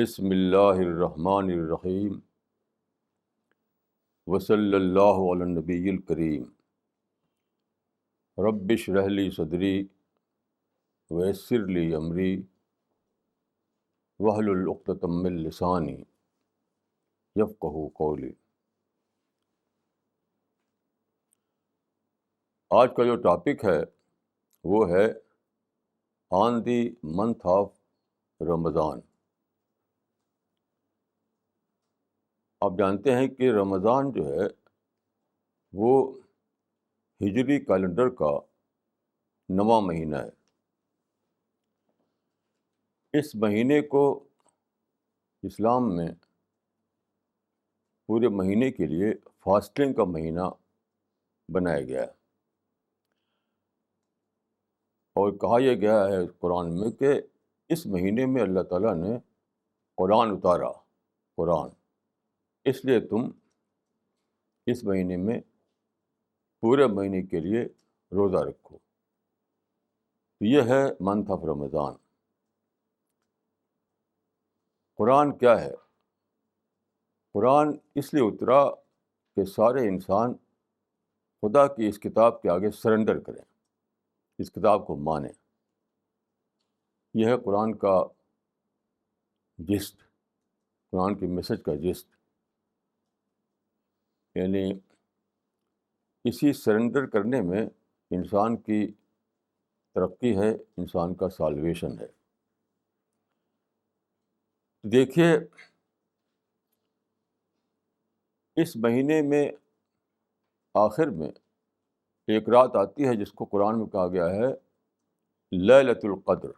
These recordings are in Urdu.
بسم اللہ الرحمن الرحیم وصلی اللہ علی النبی الکریم رب اشرح لی صدری ویسر لی امری واحلل عقدۃ من لسانی یفقہوا قولی۔ آج کا جو ٹاپک ہے وہ ہے آن دی منتھ آف رمضان۔ آپ جانتے ہیں کہ رمضان جو ہے وہ ہجری کیلنڈر کا 9واں مہینہ ہے۔ اس مہینے کو اسلام میں پورے مہینے کے لیے فاسٹنگ کا مہینہ بنایا گیا ہے، اور کہا یہ گیا ہے قرآن میں کہ اس مہینے میں اللہ تعالیٰ نے قرآن اتارا۔ قرآن اس لیے تم اس مہینے میں پورے مہینے کے لیے روزہ رکھو۔ تو یہ ہے منتھ آف رمضان۔ قرآن کیا ہے؟ قرآن اس لیے اترا کہ سارے انسان خدا کی اس کتاب کے آگے سرنڈر کریں، اس کتاب کو مانیں۔ یہ ہے قرآن کا جسٹ، قرآن کے میسج کا جسٹ، یعنی اسی سرنڈر کرنے میں انسان کی ترقی ہے، انسان کا سالویشن ہے۔ دیکھیے، اس مہینے میں آخر میں ایک رات آتی ہے جس کو قرآن میں کہا گیا ہے لیلۃ القدر۔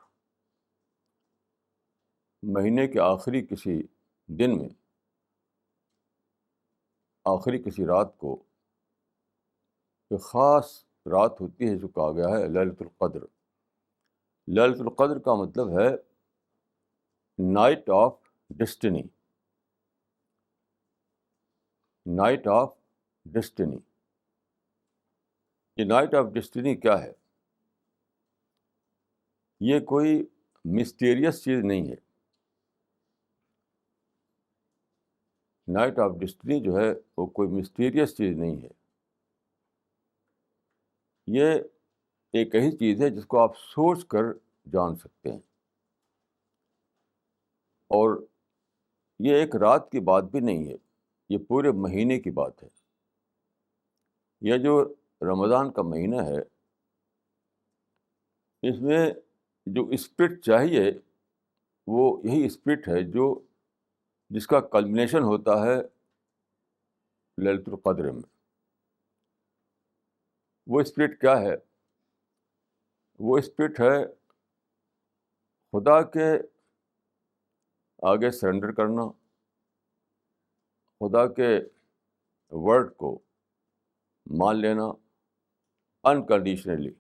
مہینے کے آخری کسی دن میں، آخری کسی رات کو ایک خاص رات ہوتی ہے جو کہا گیا ہے لیلۃ القدر۔ لیلۃ القدر کا مطلب ہے night of destiny, night of destiny. یہ نائٹ آف ڈیسٹنی کیا ہے؟ یہ کوئی مسٹیریس چیز نہیں ہے۔ نائٹ آف ڈیسٹنی جو ہے وہ کوئی مسٹیریس چیز نہیں ہے۔ یہ ایک ایسی چیز ہے جس کو آپ سوچ کر جان سکتے ہیں، اور یہ ایک رات کی بات بھی نہیں ہے، یہ پورے مہینے کی بات ہے۔ یہ جو رمضان کا مہینہ ہے، اس میں جو اسپرٹ چاہیے وہ یہی اسپرٹ ہے جس کا کلمنیشن ہوتا ہے لیلۃ القدر میں۔ وہ اسپرٹ کیا ہے؟ وہ اسپرٹ ہے خدا کے آگے سرنڈر کرنا، خدا کے ورڈ کو مان لینا انکنڈیشنلی۔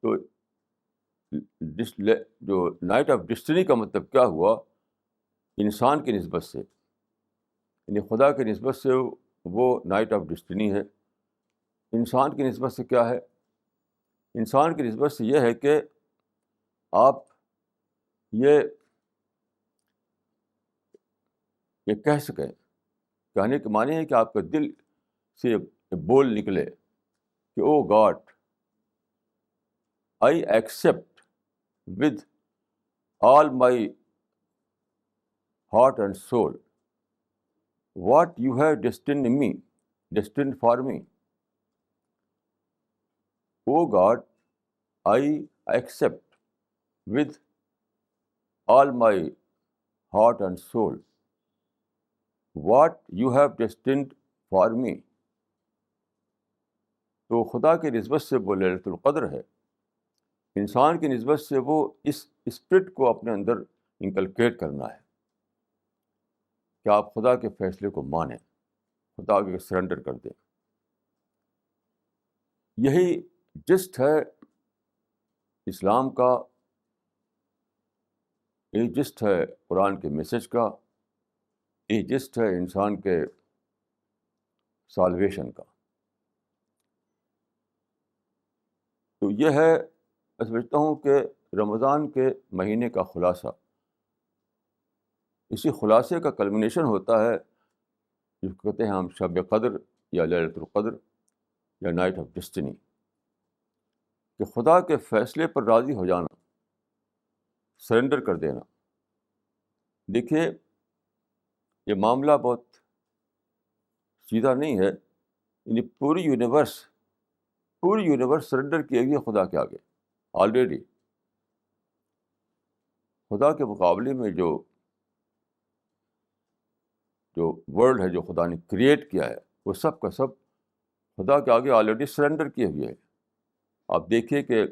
تو جو نائٹ آف ڈیسٹنی کا مطلب کیا ہوا؟ انسان کی نسبت سے، یعنی خدا کی نسبت سے وہ نائٹ آف ڈیسٹنی ہے۔ انسان کی نسبت سے کیا ہے؟ انسان کی نسبت سے یہ ہے کہ آپ یہ کہہ سکیں، کہنے کے معنی ہے کہ آپ کا دل سے بول نکلے کہ او God, I accept with all my heart and soul what you have destined for me. Oh God, I accept with all my heart and soul what you have destined for me. تو خدا کی نسبت سے وہ لیلۃ القدر ہے، انسان کی نسبت سے وہ اس اسپرٹ کو اپنے اندر انکلکیٹ کرنا ہے کہ آپ خدا کے فیصلے کو مانیں، خدا کے سرنڈر کر دیں۔ یہی جسٹ ہے اسلام کا، یہی جسٹ ہے قرآن کے میسج کا، یہی جسٹ ہے انسان کے سالویشن کا۔ تو یہ ہے، میں سمجھتا ہوں کہ رمضان کے مہینے کا خلاصہ اسی خلاصے کا کلمنیشن ہوتا ہے جس کو کہتے ہیں ہم شب قدر یا لیلۃ القدر یا نائٹ آف ڈیسٹنی، کہ خدا کے فیصلے پر راضی ہو جانا، سرنڈر کر دینا۔ دیکھیے یہ معاملہ بہت سیدھا نہیں ہے، یعنی پوری یونیورس سرنڈر کی ہوئی ہے خدا کے آگے آلریڈی۔ خدا کے مقابلے میں جو ورلڈ ہے، جو خدا نے کریٹ کیا ہے، وہ سب کا سب خدا کے آگے آلریڈی سرنڈر کیے ہوئے ہے۔ آپ دیکھیے کہ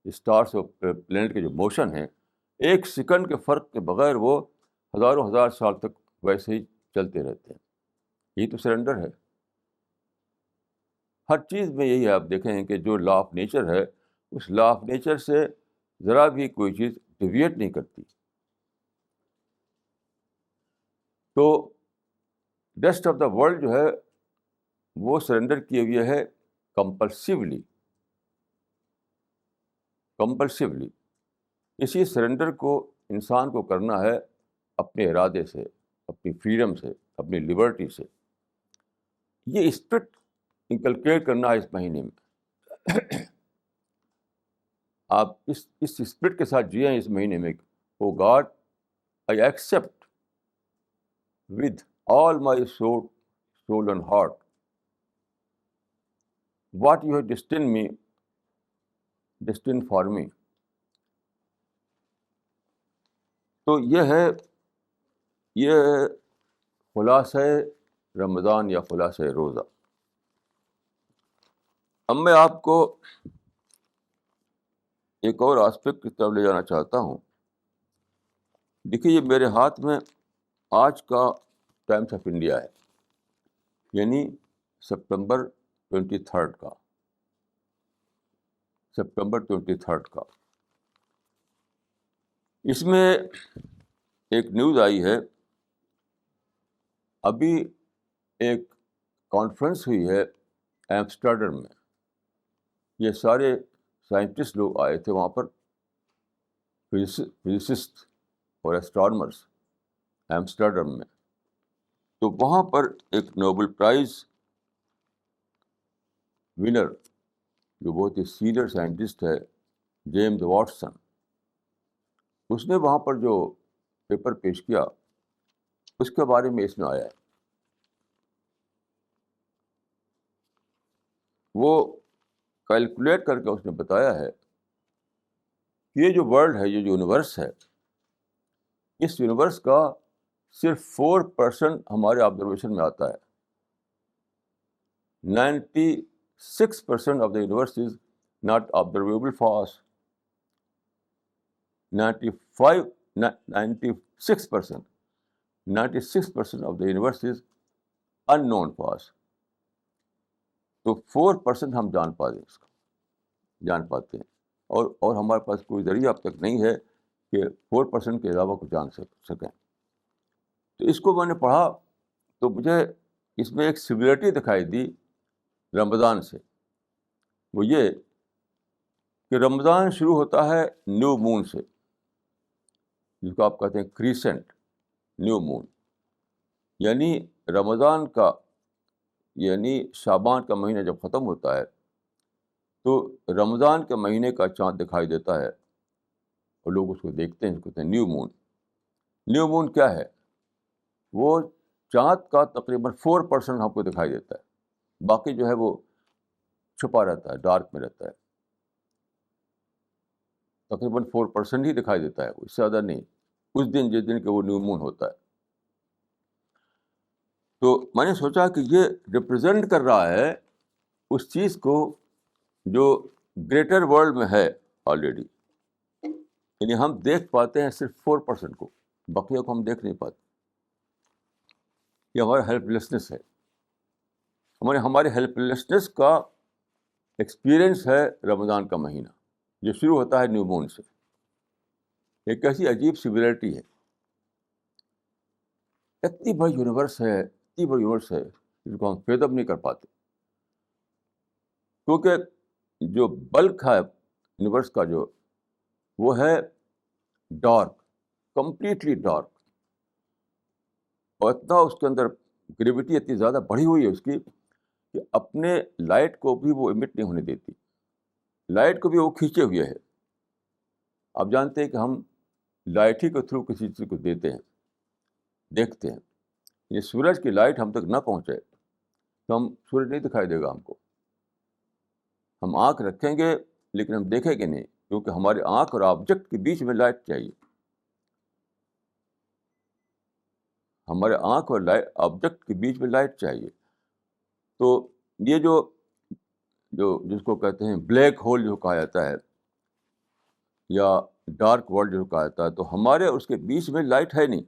اسٹارس اور پلینٹ کے جو موشن ہیں، ایک سیکنڈ کے فرق کے بغیر وہ ہزاروں ہزار سال تک ویسے ہی چلتے رہتے ہیں۔ یہی تو سرنڈر ہے۔ ہر چیز میں یہی ہے، آپ دیکھیں کہ جو لا آف نیچر ہے، اس لا آف نیچر سے ذرا بھی کوئی چیز ڈیویٹ نہیں کرتی۔ تو ریسٹ آف دا ورلڈ جو ہے وہ سرنڈر کیے ہوئے ہے کمپلسیولی۔ اسی سرنڈر کو انسان کو کرنا ہے اپنے ارادے سے، اپنی فریڈم سے، اپنی لبرٹی سے۔ یہ اسپرٹ انکلکیٹ کرنا ہے اس مہینے میں۔ آپ اس اسپرٹ کے ساتھ جئیں اس مہینے میں، oh God I accept with all my soul and heart what you have destined for me. تو یہ ہے خلاصہ رمضان یا خلاصہ روزہ۔ اب میں آپ کو ایک اور آسپیکٹ کی طرف لے جانا چاہتا ہوں۔ دیکھیے یہ میرے ہاتھ میں آج کا ٹائمس آف انڈیا ہے، یعنی سپٹمبر 23 کا۔ اس میں ایک نیوز آئی ہے، ابھی ایک کانفرنس ہوئی ہے ایمسٹرڈم میں۔ یہ سارے سائنٹسٹ لوگ آئے تھے وہاں پر، فزسسٹ اور ایسٹرانومرس، ایمسٹرڈم میں۔ تو وہاں پر ایک نوبل پرائز ونر جو بہت ہی سینئر سائنٹسٹ ہے، جیمز واٹسن، اس نے وہاں پر جو پیپر پیش کیا اس کے بارے میں اس میں آیا ہے۔ وہ کیلکولیٹ کر کے اس نے بتایا ہے کہ یہ جو ورلڈ ہے، یہ جو یونیورس ہے، اس یونیورس کا صرف 4% ہمارے آبزرویشن میں آتا ہے۔ 96% of the universe is not observable for us۔ 96% of the universe is unknown for us۔ تو 4% ہم جان پاتے ہیں، اور ہمارے پاس کوئی ذریعہ اب تک نہیں ہے کہ 4% کے علاوہ کو جان سکیں۔ تو اس کو میں نے پڑھا تو مجھے اس میں ایک سملرٹی دکھائی دی رمضان سے۔ وہ یہ کہ رمضان شروع ہوتا ہے نیو مون سے، جس کو آپ کہتے ہیں کریسنٹ نیو مون، یعنی رمضان کا، یعنی شعبان کا مہینہ جب ختم ہوتا ہے تو رمضان کے مہینے کا چاند دکھائی دیتا ہے، اور لوگ اس کو دیکھتے ہیں، اس کو کہتے ہیں نیو مون۔ نیو مون کیا ہے؟ وہ چاند کا تقریباً 4% ہم کو دکھائی دیتا ہے، باقی جو ہے وہ چھپا رہتا ہے، ڈارک میں رہتا ہے۔ تقریباً 4% ہی دکھائی دیتا ہے، اس سے زیادہ نہیں، اس دن جس دن کہ وہ نیو مون ہوتا ہے۔ تو میں نے سوچا کہ یہ ریپرزینٹ کر رہا ہے اس چیز کو جو گریٹر ورلڈ میں ہے آلریڈی، یعنی ہم دیکھ پاتے ہیں صرف 4% کو، بقیہ کو ہم دیکھ نہیں پاتے۔ یہ ہمارا ہیلپ لیسنس ہے، ہمارے ہیلپ لیسنس کا ایکسپیرئنس ہے رمضان کا مہینہ جو شروع ہوتا ہے نیو مون سے۔ ایک ایسی عجیب سملرٹی ہے، اتنی بڑی یونیورس ہے جس کو ہم فیدم نہیں کر پاتے، کیونکہ جو بلک ہے یونیورس کا، جو وہ ہے ڈارک، کمپلیٹلی ڈارک۔ اور اتنا اس کے اندر گریویٹی اتنی زیادہ بڑھی ہوئی ہے اس کی کہ اپنے لائٹ کو بھی وہ ایمٹ نہیں ہونے دیتی، لائٹ کو بھی وہ کھینچے ہوئے ہے. آپ جانتے ہیں کہ ہم لائٹ ہی کے تھرو کسی چیز کو دیتے ہیں، دیکھتے ہیں. یہ سورج کی لائٹ ہم تک نہ پہنچے تو ہم سورج نہیں دکھائی دے گا ہم کو. ہم آنکھ رکھیں گے لیکن ہم دیکھیں گے نہیں، کیونکہ ہمارے آنکھ اور آبجیکٹ کے بیچ میں لائٹ چاہیے. ہمارے آنکھ اور آبجیکٹ کے بیچ میں لائٹ چاہیے. تو یہ جو جو جس کو کہتے ہیں بلیک ہول جو کہا جاتا ہے یا ڈارک ورلڈ جو کہا جاتا ہے، تو ہمارے اور اس کے بیچ میں لائٹ ہے نہیں،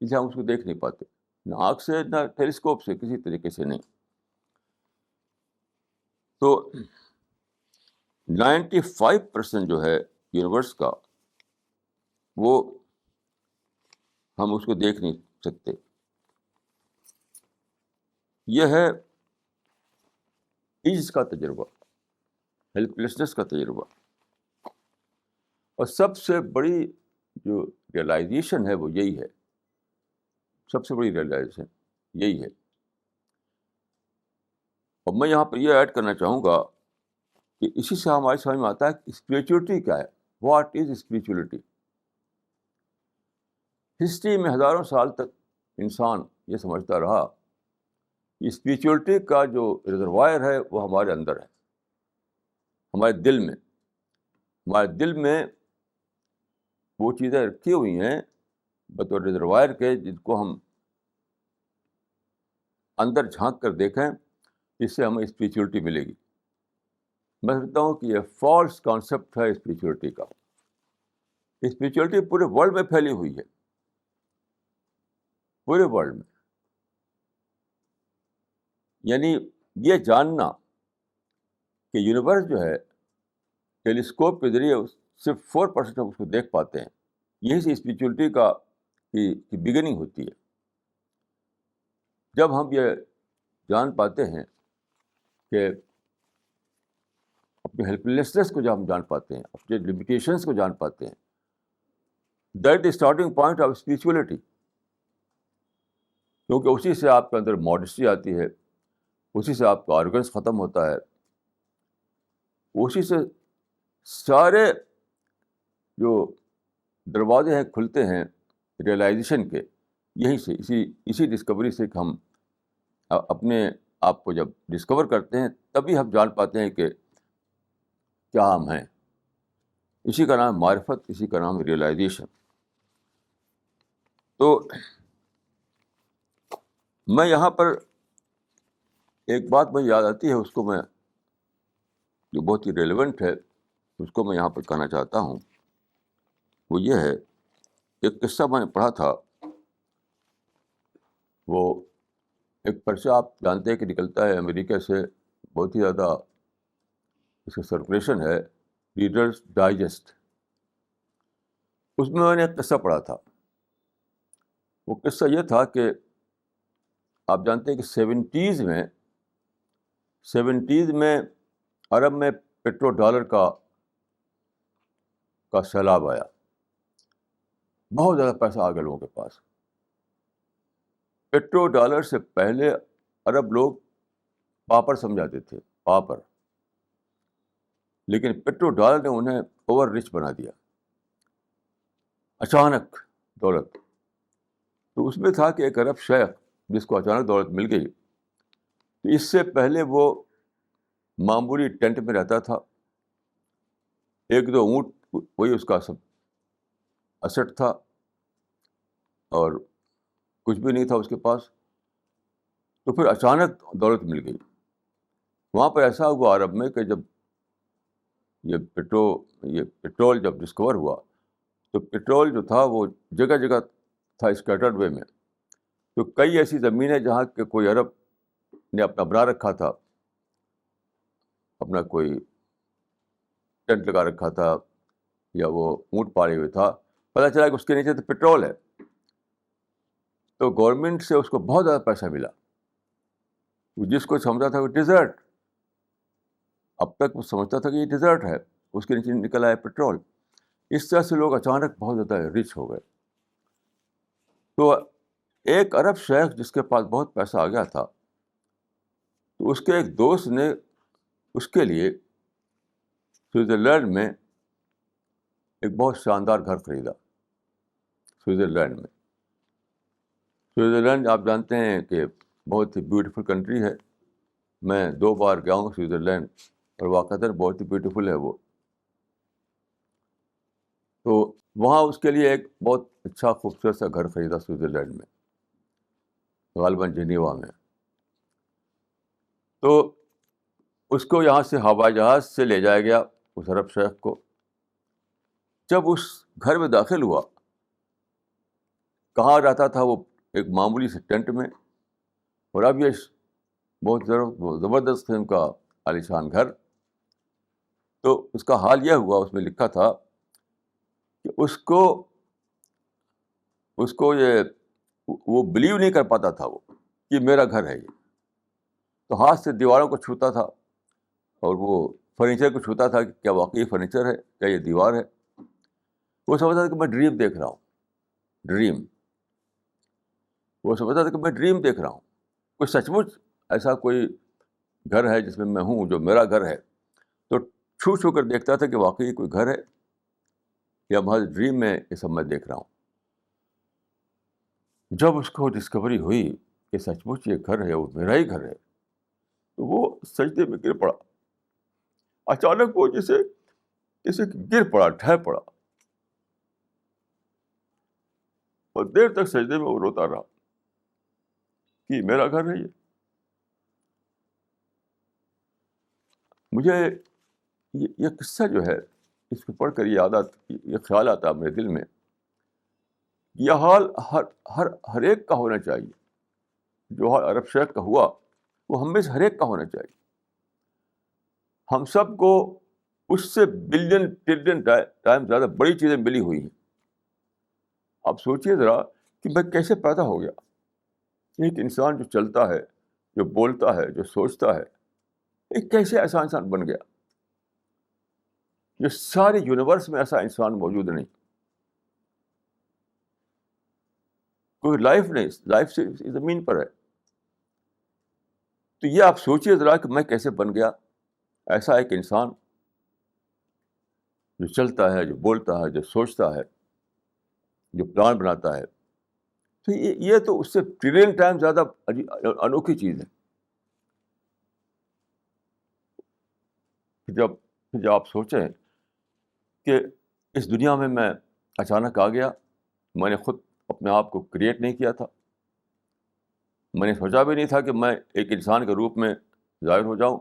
اس لیے ہم اس کو دیکھ نہیں پاتے، نہ آنکھ سے نہ ٹیلیسکوپ سے، کسی طریقے سے نہیں. تو 95% جو ہے یونیورس کا، وہ ہم اس کو دیکھ نہیں سکتے. یہ ہے عجز کا تجربہ، ہیلپ لیسنس کا تجربہ. اور سب سے بڑی جو ریئلائزیشن ہے وہ یہی ہے، سب سے بڑی ریئلائزیشن یہی ہے. اور میں یہاں پہ یہ ایڈ کرنا چاہوں گا کہ اسی سے ہماری سمجھ میں آتا ہے کہ اسپریچولیٹی کیا ہے. What is spirituality? ہسٹری میں ہزاروں سال تک انسان یہ سمجھتا رہا کہ اسپریچولیٹی کا جو ریزروائر ہے وہ ہمارے اندر ہے، ہمارے دل میں. ہمارے دل میں وہ چیزیں رکھی ہوئی ہیں بطور ریزروائر کے، جن کو ہم اندر جھانک کر دیکھیں، جس سے ہمیں اسپریچولیٹی ملے گی. میں سمجھتا ہوں کہ یہ فالس کانسیپٹ ہے اسپریچولیٹی کا. اسپریچولیٹی پورے ورلڈ میں پھیلی ہوئی ہے، پورے ورلڈ میں. یعنی یہ جاننا کہ یونیورس جو ہے ٹیلیسکوپ کے ذریعے صرف 4% ہم اس کو دیکھ پاتے ہیں، یہی سے اسپریچولیٹی کی بگننگ ہوتی ہے. جب ہم یہ جان پاتے ہیں کہ اپنے ہیلپ لیسنس کو، جب ہم جان پاتے ہیں، اپنے لمیٹیشنس کو جان پاتے ہیں، that is starting point of spirituality. کیونکہ اسی سے آپ کے اندر ماڈسٹی آتی ہے، اسی سے آپ کا آرگنس ختم ہوتا ہے، اسی سے سارے جو دروازے ہیں کھلتے ہیں ریئلائزیشن کے. یہیں سے اسی ڈسکوری سے کہ ہم اپنے آپ کو جب ڈسکور کرتے ہیں تبھی ہم جان پاتے ہیں کہ کیا ہم ہیں. اسی کا نام معرفت، اسی کا نام ریئلائزیشن. تو میں یہاں پر ایک بات مجھے یاد آتی ہے، اس کو میں، جو بہت ہی ریلیونٹ ہے، اس کو میں یہاں پر کہنا چاہتا ہوں. وہ یہ ہے، ایک قصہ میں نے پڑھا تھا. وہ ایک پرچہ آپ جانتے ہیں کہ نکلتا ہے امریکہ سے، بہت ہی زیادہ اس کا سرکولیشن ہے، ریڈرز ڈائجسٹ. اس میں نے ایک قصہ پڑھا تھا. وہ قصہ یہ تھا کہ آپ جانتے ہیں کہ سیونٹیز میں عرب میں پیٹرو ڈالر کا سیلاب آیا. بہت زیادہ پیسہ آ گیا لوگوں کے پاس. پیٹرو ڈالر سے پہلے عرب لوگ پاپڑ سمجھاتے تھے، پاپڑ. لیکن پیٹرو ڈالر نے انہیں اوور رچ بنا دیا، اچانک دولت. تو اس میں تھا کہ ایک عرب شیخ جس کو اچانک دولت مل گئی، تو اس سے پہلے وہ معمولی ٹینٹ میں رہتا تھا، 1-2 اونٹ وہی اس کا سب اسٹ تھا، اور کچھ بھی نہیں تھا اس کے پاس. تو پھر اچانک دولت مل گئی. وہاں پر ایسا ہوا عرب میں کہ جب یہ پیٹرول جب ڈسکور ہوا، تو پیٹرول جو تھا وہ جگہ جگہ تھا اسکیٹرڈ وے میں. تو کئی ایسی زمینیں جہاں کہ کوئی عرب نے اپنا بنا رکھا تھا، اپنا کوئی ٹینٹ لگا رکھا تھا یا وہ اونٹ پالے ہوئے تھا، پتہ چلا کہ اس کے نیچے تو پیٹرول ہے. تو گورنمنٹ سے اس کو بہت زیادہ پیسہ ملا. جس کو سمجھا تھا وہ ڈیزرٹ، اب تک وہ سمجھتا تھا کہ یہ ڈیزرٹ ہے، اس کے نیچے نکل آیا پیٹرول. اس طرح سے لوگ اچانک بہت زیادہ رچ ہو گئے. تو ایک عرب شیخ جس کے پاس بہت پیسہ آ گیا تھا، تو اس کے ایک دوست نے اس کے لیے سوئٹزرلینڈ میں ایک بہت شاندار گھر خریدا. سوئٹزرلینڈ میں، سوئٹزرلینڈ آپ جانتے ہیں کہ بہت ہی بیوٹیفل کنٹری ہے. میں 2 بار گیا ہوں سوئٹزرلینڈ، اور واقعتاً بہت ہی بیوٹیفل ہے وہ. تو وہاں اس کے لیے ایک بہت اچھا خوبصورت سا گھر خریدا سوئٹزرلینڈ میں، غالباً جنیوا میں. تو اس کو یہاں سے ہوائی جہاز سے لے جایا گیا اس عرب شیخ کو. جب اس گھر میں داخل ہوا، کہاں رہتا تھا وہ؟ ایک معمولی سے ٹینٹ میں. اور اب یہ بہت زبردست قسم کا عالیشان گھر. تو اس کا حال یہ ہوا، اس میں لکھا تھا کہ اس کو یہ وہ بلیو نہیں کر پاتا تھا وہ کہ میرا گھر ہے یہ. تو ہاتھ سے دیواروں کو چھوتا تھا، اور وہ فرنیچر کو چھوتا تھا کہ کیا واقعی فرنیچر ہے، کیا یہ دیوار ہے. وہ سمجھتا تھا کہ میں ڈریم دیکھ رہا ہوں. ڈریم وہ سمجھتا تھا کہ میں ڈریم دیکھ رہا ہوں. کوئی سچ مچ ایسا کوئی گھر ہے جس میں میں ہوں، جو میرا گھر ہے. تو چھو چھو کر دیکھتا تھا کہ واقعی کوئی گھر ہے یا محض ڈریم میں یہ سب میں دیکھ رہا ہوں. جب اس کو ڈسکوری ہوئی کہ سچ مچ یہ گھر ہے، وہ میرا ہی گھر ہے، تو وہ سجدے میں گر پڑا. اچانک وہ جیسے گر پڑا، ڈھہ پڑا، اور دیر تک سجدے میں وہ روتا رہا کہ میرا گھر ہے یہ. مجھے یہ قصہ جو ہے، اس کو پڑھ کر یہ خیال آتا ہے میرے دل میں، یہ حال ہر ایک کا ہونا چاہیے. جو حال عرب شیخ کا ہوا، وہ ہم میں سے ہر ایک کا ہونا چاہیے. ہم سب کو اس سے بلین ٹریلین ٹائم زیادہ بڑی چیزیں ملی ہوئی ہیں. آپ سوچئے ذرا کہ میں کیسے پیدا ہو گیا. ایک انسان جو چلتا ہے، جو بولتا ہے، جو سوچتا ہے، ایک کیسے ایسا انسان بن گیا. یہ سارے یونیورس میں ایسا انسان موجود نہیں. کوئی لائف نہیں، لائف سے زمین پر ہے. تو یہ آپ سوچئے ذرا کہ میں کیسے بن گیا ایسا ایک انسان جو چلتا ہے، جو بولتا ہے، جو سوچتا ہے، جو پلان بناتا ہے. تو یہ تو اس سے ٹریلین ٹائم زیادہ انوکھی چیز ہے. جب آپ سوچیں کہ اس دنیا میں اچانک آ گیا، میں نے خود اپنے آپ کو کریٹ نہیں کیا تھا. میں نے سوچا بھی نہیں تھا کہ میں ایک انسان کے روپ میں ظاہر ہو جاؤں.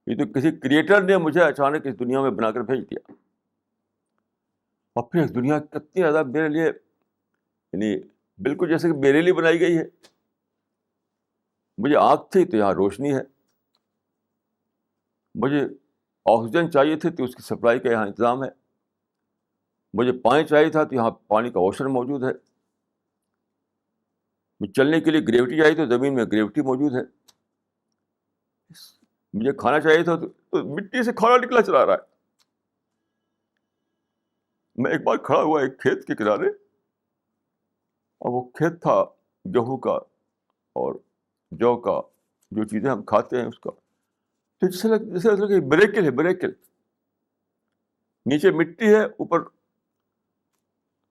یہ تو کسی کریٹر نے مجھے اچانک اس دنیا میں بنا کر بھیج دیا. اور پھر اس دنیا کتنی زیادہ میرے لیے، یعنی بالکل جیسے کہ میرے لیے بنائی گئی ہے. مجھے آنکھ تھی تو یہاں روشنی ہے، مجھے آکسیجن چاہیے تھی تو اس کی سپلائی کا یہاں انتظام ہے، مجھے پانی چاہیے تھا تو یہاں پانی کا اوشن موجود ہے، مجھے چلنے کے لیے گریوٹی چاہیے تو زمین میں گریوٹی موجود ہے، مجھے کھانا چاہیے تھا تو مٹی سے کھانا نکلا چلا رہا ہے. میں ایک بار کھڑا ہوا ایک کھیت کے کنارے، اور وہ کھیت تھا گیہوں کا اور جو کا، جو چیزیں ہم کھاتے ہیں اس کا. تو جیسے لگا بریکل ہے، بریکل. نیچے مٹی ہے، اوپر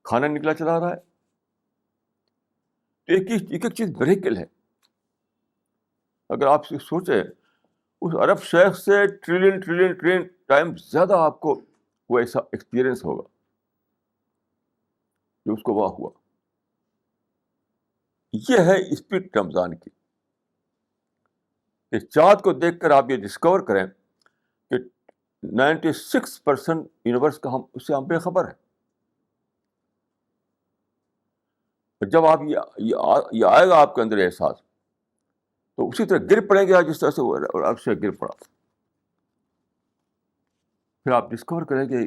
کھانا نکلا چلا رہا ہے. تو ایک چیز بریکل ہے. اگر آپ سوچیں، اس عرب شیخ سے ٹریلین ٹائم زیادہ آپ کو وہ ایسا ایکسپیرئنس ہوگا جو اس کو وہاں ہوا. یہ ہے اسپرٹ رمضان کی، کہ چاند کو دیکھ کر آپ یہ ڈسکور کریں کہ 96% یونیورس کا اس سے ہم بے خبر ہیں. جب آپ یہ آئے گا آپ کے اندر احساس، تو اسی طرح گر پڑیں گے جس طرح سے وہ عرب سے گر پڑا. پھر آپ ڈسکور کریں کہ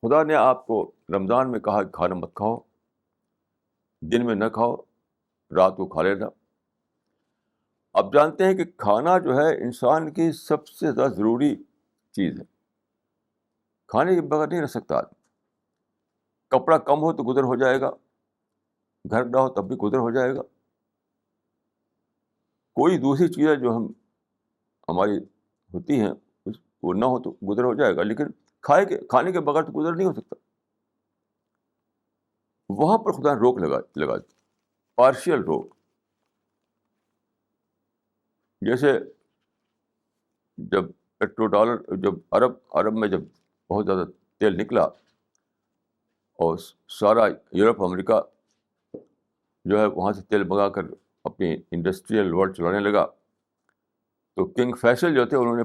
خدا نے آپ کو رمضان میں کہا کہ کھانا مت کھاؤ، دن میں نہ کھاؤ، رات کو کھا لینا. آپ جانتے ہیں کہ کھانا جو ہے انسان کی سب سے زیادہ ضروری چیز ہے. کھانے کے بغیر نہیں رہ سکتا آدمی. کپڑا کم ہو تو گزر ہو جائے گا، گھر نہ ہو تب بھی گزر ہو جائے گا. کوئی دوسری چیزیں جو ہماری ہوتی ہیں وہ نہ ہو تو گزر ہو جائے گا, لیکن کھانے کے بغیر تو گزر نہیں ہو سکتا. وہاں پر خدا نے روک لگا دی, پارشل روک. جیسے جب پیٹرو ڈالر, جب عرب میں جب بہت زیادہ تیل نکلا اور سارا یورپ امریکہ جو ہے وہاں سے تیل منگا کر اپنی انڈسٹریل ورلڈ چلانے لگا, تو کنگ فیصل جو تھے انہوں نے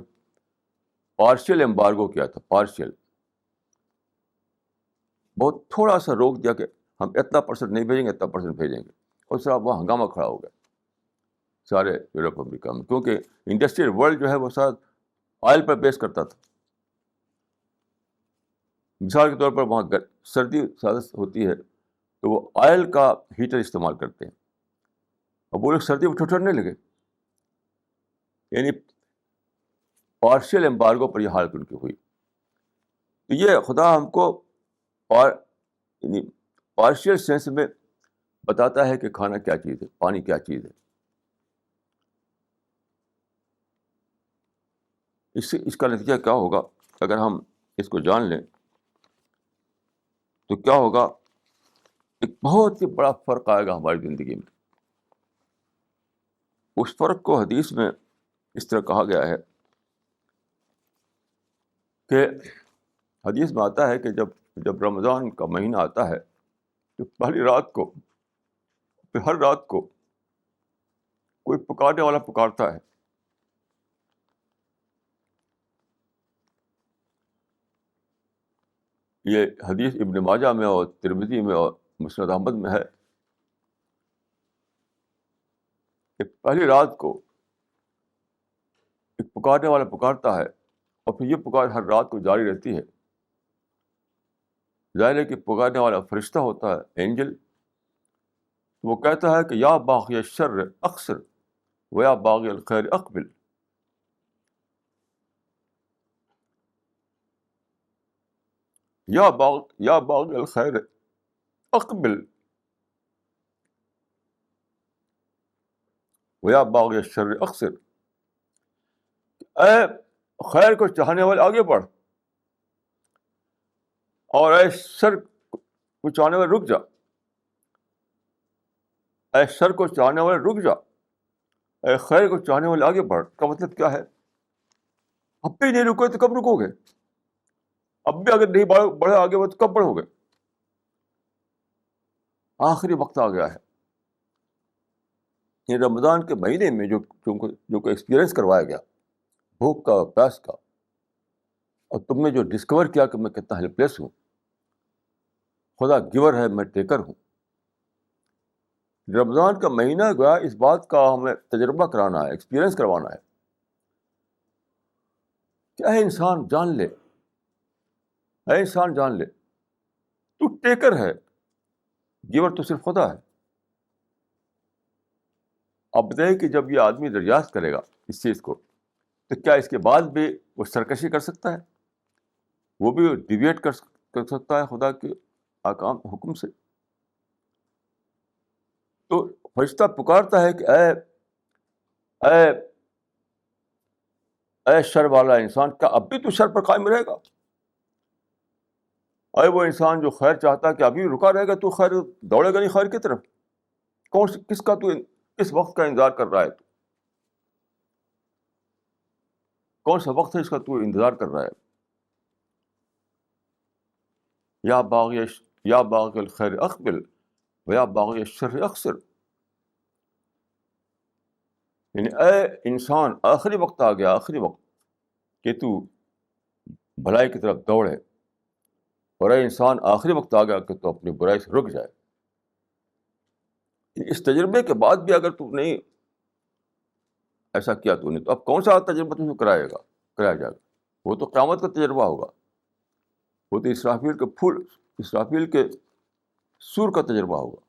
پارشل ایمبارگو کیا تھا. پارشل, بہت تھوڑا سا روک دیا کہ ہم اتنا پرسنٹ نہیں بھیجیں گے, اتنا پرسنٹ بھیجیں گے, اور صرف وہاں ہنگامہ کھڑا ہو گیا سارے یورپ امریکہ میں, کیونکہ انڈسٹریل ورلڈ جو ہے وہ سارا آئل پر بیس کرتا تھا. مثال کے طور پر وہاں سردی زیادہ ہوتی ہے تو وہ آئل کا ہیٹر استعمال کرتے ہیں, اب وہ لوگ سردی میں ٹھٹرنے لگے. یعنی پارشل ایمبارگو پر یہ حالت ان کی ہوئی. تو یہ خدا ہم کو یعنی پارشل سینس میں بتاتا ہے کہ کھانا کیا چیز ہے, پانی کیا چیز ہے. اس کا نتیجہ کیا ہوگا اگر ہم اس کو جان لیں تو کیا ہوگا, ایک بہت ہی بڑا فرق آئے گا ہماری زندگی میں. اس فرق کو حدیث میں اس طرح کہا گیا ہے کہ حدیث میں آتا ہے کہ جب رمضان کا مہینہ آتا ہے تو پہلی رات کو, پھر ہر رات کو کوئی پکارنے والا پکارتا ہے. یہ حدیث ابن ماجہ میں اور ترمذی میں اور مسند احمد میں ہے کہ پہلی رات کو ایک پکارنے والا پکارتا ہے, اور پھر یہ پکار ہر رات کو جاری رہتی ہے. ظاہر ہے کہ پکارنے والا فرشتہ ہوتا ہے, اینجل. وہ کہتا ہے کہ یا باغی الشر اقصر و یا باغی الخیر اقبل. یا باغی الخیر اقبل و یا باغی الشر اقصر. اے خیر کو چاہنے والے آگے بڑھ, اور اے شر کو چاہنے والے رک جا. اے شر کو چاہنے والے رک جا, اے خیر کو چاہنے والے آگے بڑھ. کا مطلب کیا ہے؟ اب بھی نہیں رکو تو کب رکو گے؟ اب بھی اگر نہیں بڑھے آگے بڑھے تو کب بڑھو گے؟ آخری وقت آ گیا ہے. یہ رمضان کے مہینے میں جو کو ایکسپیرئنس کروایا گیا بھوک کا, پیاس کا, اور تم نے جو ڈسکور کیا کہ میں کتنا ہیلپ لیس ہوں, خدا گیور ہے, میں ٹیکر ہوں. رمضان کا مہینہ گیا اس بات کا ہمیں تجربہ کرانا ہے, ایکسپیرئنس کروانا ہے. کیا ہے انسان جان لے, اے انسان جان لے تو ٹیکر ہے, گیور تو صرف خدا ہے. اب بتائیے کہ جب یہ آدمی دریافت کرے گا اس چیز کو تو کیا اس کے بعد بھی وہ سرکشی کر سکتا ہے؟ وہ بھی ڈیویٹ کر سکتا ہے خدا کے احکام حکم سے؟ تو فرشتہ پکارتا ہے کہ اے اے شر والا انسان, کیا اب بھی تو شر پر قائم رہے گا؟ اے وہ انسان جو خیر چاہتا ہے, کہ ابھی رکا رہے گا؟ تو خیر دوڑے گا نہیں خیر کی طرف. کس وقت کا انتظار کر رہا ہے تو؟ کون سا وقت ہے اس کا تو انتظار کر رہا ہے؟ یا باغی الخیر اقبل و یا باغی الشر اقصر. یعنی اے انسان, آخری وقت آ گیا, آخری وقت کہ تو بھلائی کی طرف دوڑے, اور اے انسان آخری وقت آ گیا کہ تو اپنی برائی سے رک جائے. اس تجربے کے بعد بھی اگر تو نہیں ایسا کیا تو نہیں, تو اب کون سا تجربہ تمہیں کرایا جائے گا؟ وہ تو قیامت کا تجربہ ہوگا. وہ تو اسرافیل کے سور کا تجربہ ہوگا.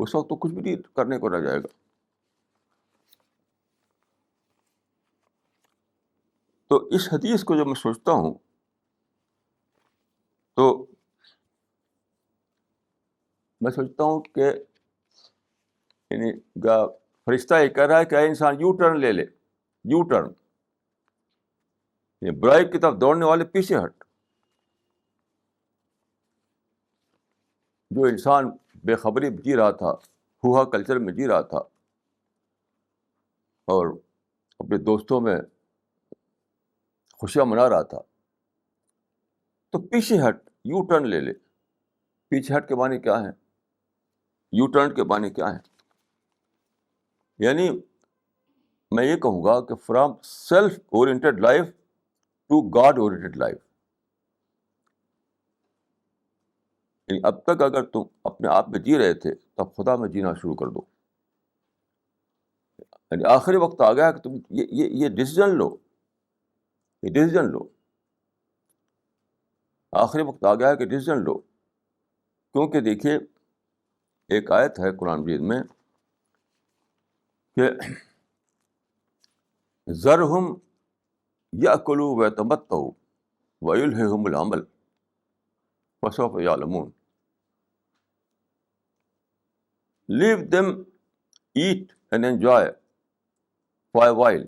اس وقت تو کچھ بھی نہیں کرنے کو رہ جائے گا. تو اس حدیث کو جب میں سوچتا ہوں تو میں سوچتا ہوں کہ یعنی فرشتہ یہ کہہ رہا ہے کہ اے انسان یو ٹرن لے لے، یو ٹرن، برائی کی طرف دوڑنے والے پیچھے ہٹ. جو انسان بے خبری میں جی رہا تھا، ہوا کلچر میں جی رہا تھا، اور اپنے دوستوں میں خوشیاں منا رہا تھا، تو پیچھے ہٹ، یو ٹرن لے لے. پیچھے ہٹ کے معنی کیا ہے؟ یو ٹرن کے معنی کیا ہے؟ یعنی میں یہ کہوں گا کہ from self oriented life to God oriented life. یعنی اب تک اگر تم اپنے آپ میں جی رہے تھے تب خدا میں جینا شروع کر دو. یعنی آخری وقت آ گیا کہ تم یہ ڈیسیژن لو، یہ ڈیسیژن لو. آخری وقت آ گیا ہے کہ ڈیسیژن لو. کیونکہ دیکھیے ایک آیت ہے قرآن مجید میں کہ ذرہم یأکلوا ویتمتعوا ویلہہم العمل فسوف یعلمون. لیو them eat and enjoy for a while.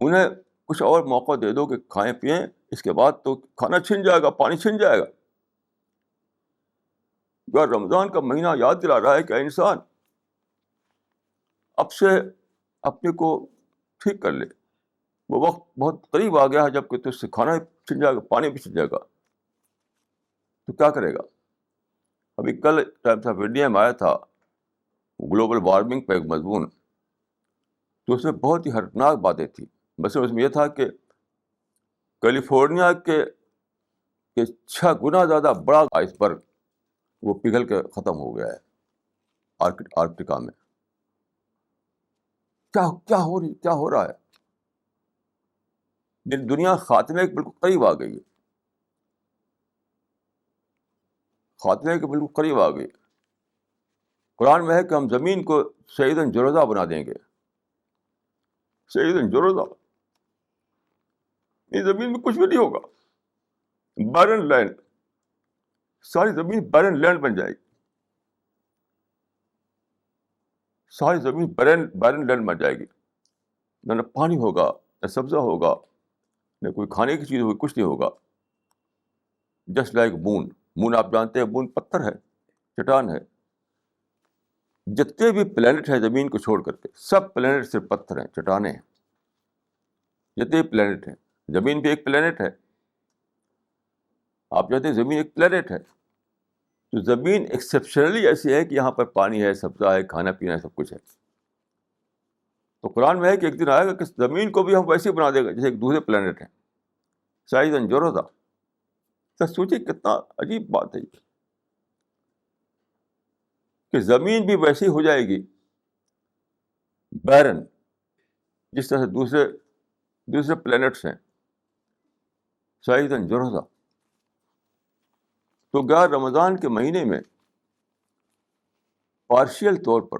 انہیں کچھ اور موقع دے دو کہ کھائیں پئیں، اس کے بعد تو کھانا چھن جائے گا، پانی چھن جائے گا. جو رمضان کا مہینہ یاد دلا رہا ہے کہ انسان اب سے اپنے کو ٹھیک کر لے. وہ وقت بہت قریب آ گیا ہے جب کہ تجھ سے کھانا چھن جائے گا، پانی بھی چھن جائے گا. تو کیا کرے گا؟ ابھی کل ٹائمس آف انڈیا میں آیا تھا گلوبل وارمنگ پہ ایک مضمون، تو اس میں بہت ہی حیرتناک باتیں تھیں. مثلاً اس میں یہ تھا کہ کیلیفورنیا کے 6 گنا زیادہ بڑا آئس برگ وہ پگھل کے ختم ہو گیا ہے آرکٹیکا میں. کیا ہو رہا ہے؟ دنیا خاتمے کے بالکل قریب آ گئی ہے، خاتمے کے بالکل قریب آ گئی. قرآن میں ہے کہ ہم زمین کو سعیداً جرزہ بنا دیں گے. سعیداً جرزہ، اس زمین میں کچھ بھی نہیں ہوگا. بیرن لینڈ، ساری زمین بیرن لینڈ بن جائے گی. ساری زمین بیرن لینڈ بن جائے گی. نہ پانی ہوگا، نہ سبزہ ہوگا، نہ کوئی کھانے کی چیز ہوگی، کچھ نہیں ہوگا. جسٹ لائک مون آپ جانتے ہیں مون پتھر ہے، چٹان ہے. جتنے بھی پلینٹ ہیں زمین کو چھوڑ کر کے، سب پلینٹ صرف پتھر ہیں، چٹانیں ہیں. جتنے بھی پلینٹ ہیں، زمین بھی ایک پلینٹ ہے. آپ جانتے ہیں زمین ایک پلینٹ ہے. تو زمین ایکسیپشنلی ایسی ہے کہ یہاں پر پانی ہے، سبزہ ہے، کھانا پینا ہے، سب کچھ ہے. تو قرآن میں ہے کہ ایک دن آئے گا کہ زمین کو بھی ہم ویسے ہی بنا دے گا جیسے ایک دوسرے پلینٹ ہیں. سائزن جوروزا. سر سوچیے کتنا عجیب بات ہے یہ کہ زمین بھی ویسی ہو جائے گی بیرن، جس طرح سے دوسرے پلینٹس ہیں. سائزن جوروزا. تو کیا رمضان کے مہینے میں پارشل طور پر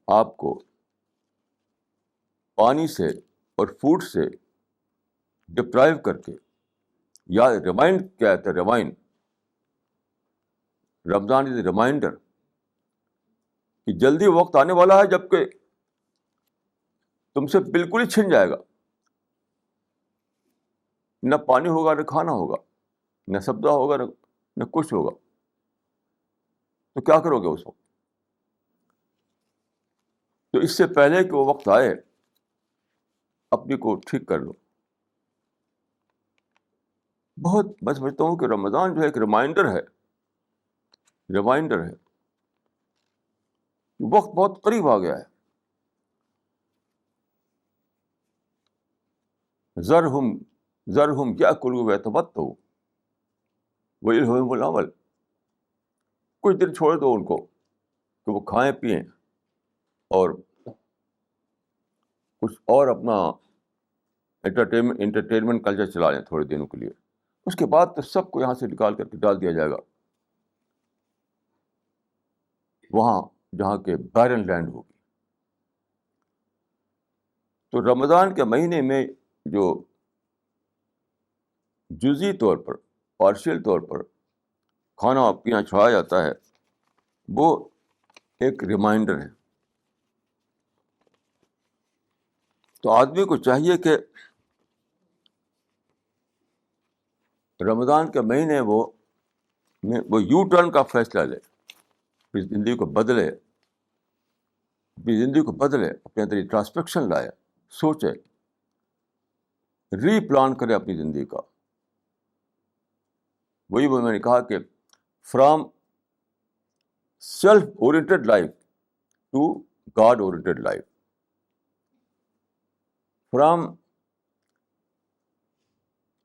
آپ کو پانی سے اور فوڈ سے ڈپرائیو کر کے، یا ریمائنڈ کیا ہے، ریمائنڈ، رمضان از اے ریمائنڈر کہ جلدی وقت آنے والا ہے جب کہ تم سے بالکل ہی چھن جائے گا. نہ پانی ہوگا، نہ کھانا ہوگا، نہ سبزہ ہوگا، نہ کچھ ہوگا. تو کیا کرو گے اس وقت؟ تو اس سے پہلے کہ وہ وقت آئے اپنی کو ٹھیک کر لو. میں سمجھتا ہوں کہ رمضان جو ہے ایک ریمائنڈر ہے. وقت بہت قریب آ گیا ہے. ذرہم یأکلوا ویتمتعوا ویلہہم العمل. کچھ دن چھوڑ دو ان کو کہ وہ کھائیں پئیں اور کچھ اور اپنا انٹرٹینمنٹ کلچر چلا لیں تھوڑے دنوں کے لیے. اس کے بعد تو سب کو یہاں سے نکال کر کے ڈال دیا جائے گا وہاں جہاں کے بیرن لینڈ ہوگی. تو رمضان کے مہینے میں جو جزئی طور پر، پارشل طور پر کھانا پینا چھوڑا جاتا ہے، وہ ایک ریمائنڈر ہے. تو آدمی کو چاہیے کہ رمضان کے مہینے وہ یو ٹرن کا فیصلہ لے، اپنی زندگی کو بدلے، اپنے اندر انٹراسپیکشن لائے، سوچے، ری پلان کرے اپنی زندگی کا. وہی میں نے کہا کہ from self oriented life to God oriented life, from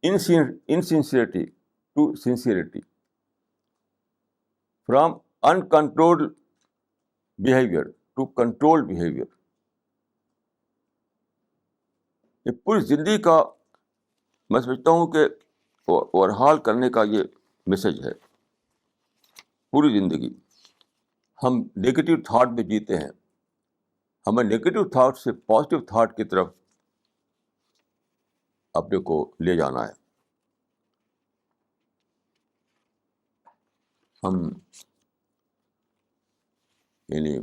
insincerity to sincerity, from uncontrolled behavior to controlled behavior. یہ پوری زندگی کا میں سمجھتا ہوں کہ اوورہال کرنے کا یہ میسج ہے. پوری زندگی ہم نیگیٹو تھاٹ میں جیتے ہیں، ہمیں نیگیٹو تھاٹ سے پازیٹیو تھاٹ کی طرف اپنے کو لے جانا ہے. ہم یعنی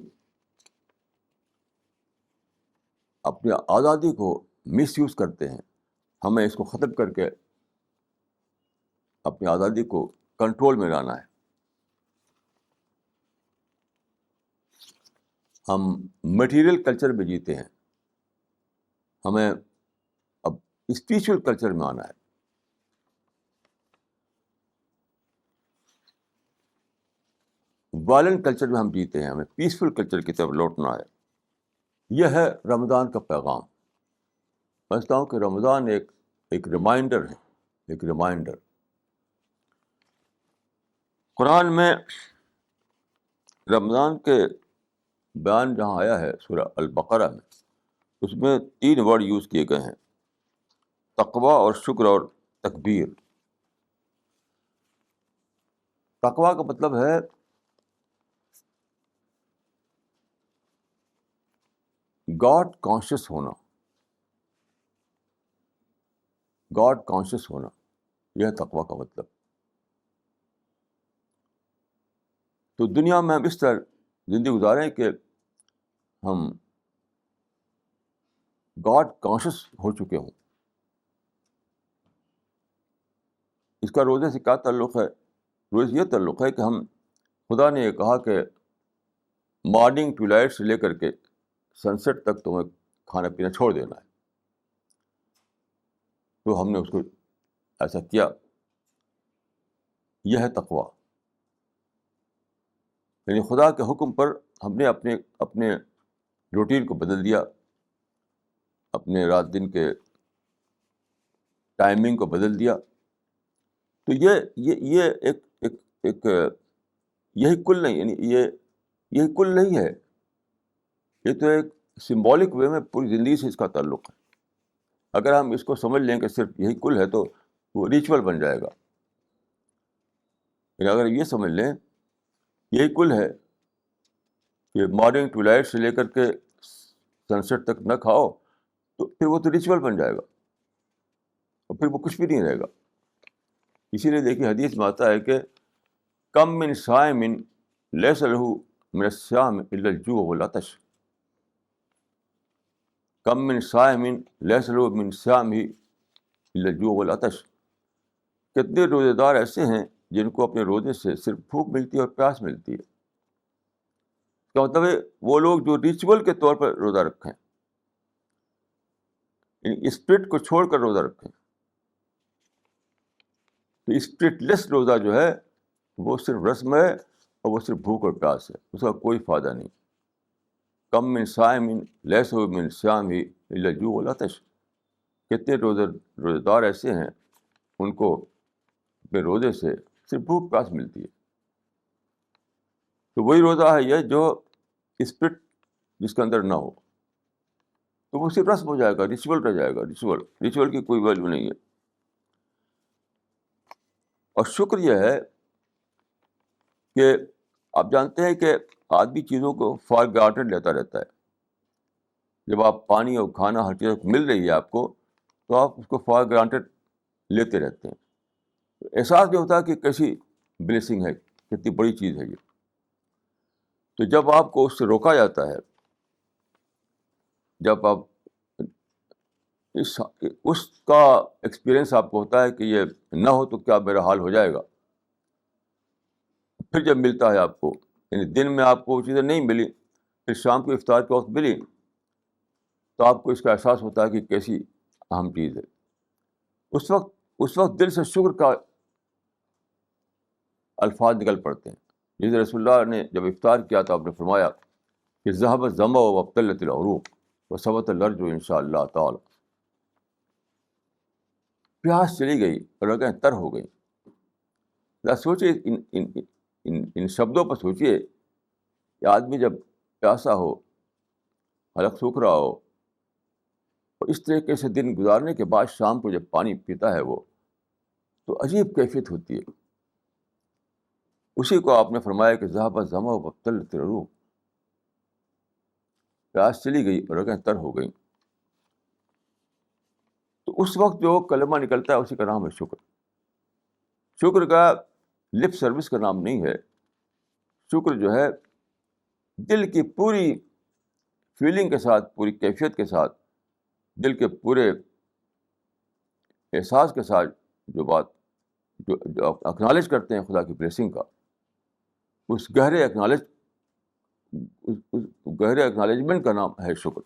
اپنی آزادی کو مس یوز کرتے ہیں. ہمیں اس کو ختم کر کے اپنی آزادی کو کنٹرول میں لانا ہے. ہم مٹیریل کلچر میں جیتے ہیں، ہمیں اب اسپریچول کلچر میں آنا ہے. وائلنٹ کلچر میں ہم جیتے ہیں، ہمیں پیسفل کلچر کی طرف لوٹنا ہے. یہ ہے رمضان کا پیغام. سمجھتا ہوں کہ رمضان ایک ریمائنڈر ہے، ایک ریمائنڈر. قرآن میں رمضان کے بیان جہاں آیا ہے سورہ البقرہ میں، اس میں 3 ورڈ یوز کیے گئے ہیں: تقویٰ اور شکر اور تکبیر. تقویٰ کا مطلب ہے گاڈ کانشیس ہونا، گاڈ کانشیس ہونا، یہ ہے تقویٰ کا مطلب. تو دنیا میں ہم اس طرح زندگی گزاریں کہ ہم گاڈ کانشیس ہو چکے ہوں. اس کا روزے سے کیا تعلق ہے؟ روزے سے یہ تعلق ہے کہ ہم خدا نے یہ کہا کہ مارننگ ٹو لائٹ سے لے کر کے سن سیٹ تک تمہیں کھانا پینا چھوڑ دینا ہے. تو ہم نے اس کو ایسا کیا. یہ ہے تقویٰ. یعنی خدا کے حکم پر ہم نے اپنے روٹین کو بدل دیا، اپنے رات دن کے ٹائمنگ کو بدل دیا. تو یہ ایک یہی کل نہیں، یعنی یہی کل نہیں ہے. یہ تو ایک سمبولک وے میں پوری زندگی سے اس کا تعلق ہے. اگر ہم اس کو سمجھ لیں کہ صرف یہی کل ہے تو وہ ریچول بن جائے گا. لیکن اگر یہ سمجھ لیں یہی کل ہے کہ مارننگ ٹو لائٹ سے لے کر کے سن سیٹ تک نہ کھاؤ، تو پھر وہ تو ریچول بن جائے گا اور پھر وہ کچھ بھی نہیں رہے گا. اسی لیے دیکھیے حدیث میں آتا ہے کہ کم من صائم لیس لہ من الصیام الا الجوع والعطش. کم من صائم لیس لہ من الصیام الا الجوع والعطش. کتنے روزے دار ایسے ہیں جن کو اپنے روزے سے صرف بھوک ملتی ہے اور پیاس ملتی ہے. کیا مطلب ہے؟ وہ لوگ جو ریچول کے طور پر روزہ رکھیں، یعنی اسپرٹ کو چھوڑ کر روزہ رکھیں. تو اسپرٹ لیس روزہ جو ہے وہ صرف رسم ہے اور وہ صرف بھوک اور پیاس ہے، اس کا کوئی فائدہ نہیں. کم من صائم لیس من الصیام الا الجوع والعطش. کتنے روزے دار ایسے ہیں ان کو اپنے روزے سے صرف بھوک پیاس ملتی ہے. تو وہی روزہ ہے یہ جو اسپرٹ جس کے اندر نہ ہو، تو وہ صرف رسم ہو جائے گا، ریچول رہ جائے گا. ریچول کی کوئی ویلیو نہیں ہے. اور شکر یہ ہے کہ آپ جانتے ہیں کہ آدمی چیزوں کو فار گرانٹیڈ لیتا رہتا ہے. جب آپ پانی اور کھانا ہر چیز مل رہی ہے آپ کو، تو آپ اس کو فار گرانٹیڈ لیتے رہتے ہیں. احساس نہیں ہوتا کہ کیسی بلیسنگ ہے, کتنی بڑی چیز ہے یہ. تو جب آپ کو اس سے روکا جاتا ہے, جب آپ اس کا ایکسپیرئنس آپ کو ہوتا ہے کہ یہ نہ ہو تو کیا میرا حال ہو جائے گا, پھر جب ملتا ہے آپ کو, یعنی دن میں آپ کو وہ چیزیں نہیں ملی, پھر شام کو افطار کے وقت ملی, تو آپ کو اس کا احساس ہوتا ہے کہ کیسی اہم چیز ہے. اس وقت دل سے شکر کا الفاظ نکل پڑتے ہیں. جیسے رسول اللہ نے جب افطار کیا تو آپ نے فرمایا کہ ذهب الظمأ وابتلت العروق وثبت الارج ان شاء اللہ تعالی. پیاس چلی گئی اور رگیں تر ہو گئی. سوچیے ان شبدوں پر سوچیے کہ آدمی جب پیاسا ہو, حلق سوکھ رہا ہو, اور اس طریقے سے دن گزارنے کے بعد شام کو جب پانی پیتا ہے وہ, تو عجیب کیفیت ہوتی ہے. اسی کو آپ نے فرمایا کہ ذهب الظمأ وابتلت العروق, پیاس چلی گئی اور رگیں تر ہو گئیں. تو اس وقت جو کلمہ نکلتا ہے اسی کا نام ہے شکر. شکر کا لپ سروس کا نام نہیں ہے. شکر جو ہے دل کی پوری فیلنگ کے ساتھ, پوری کیفیت کے ساتھ, دل کے پورے احساس کے ساتھ جو بات جو اکنالج کرتے ہیں خدا کی بلیسنگ کا, اس گہرے اکنالجمنٹ کا نام ہے شکر.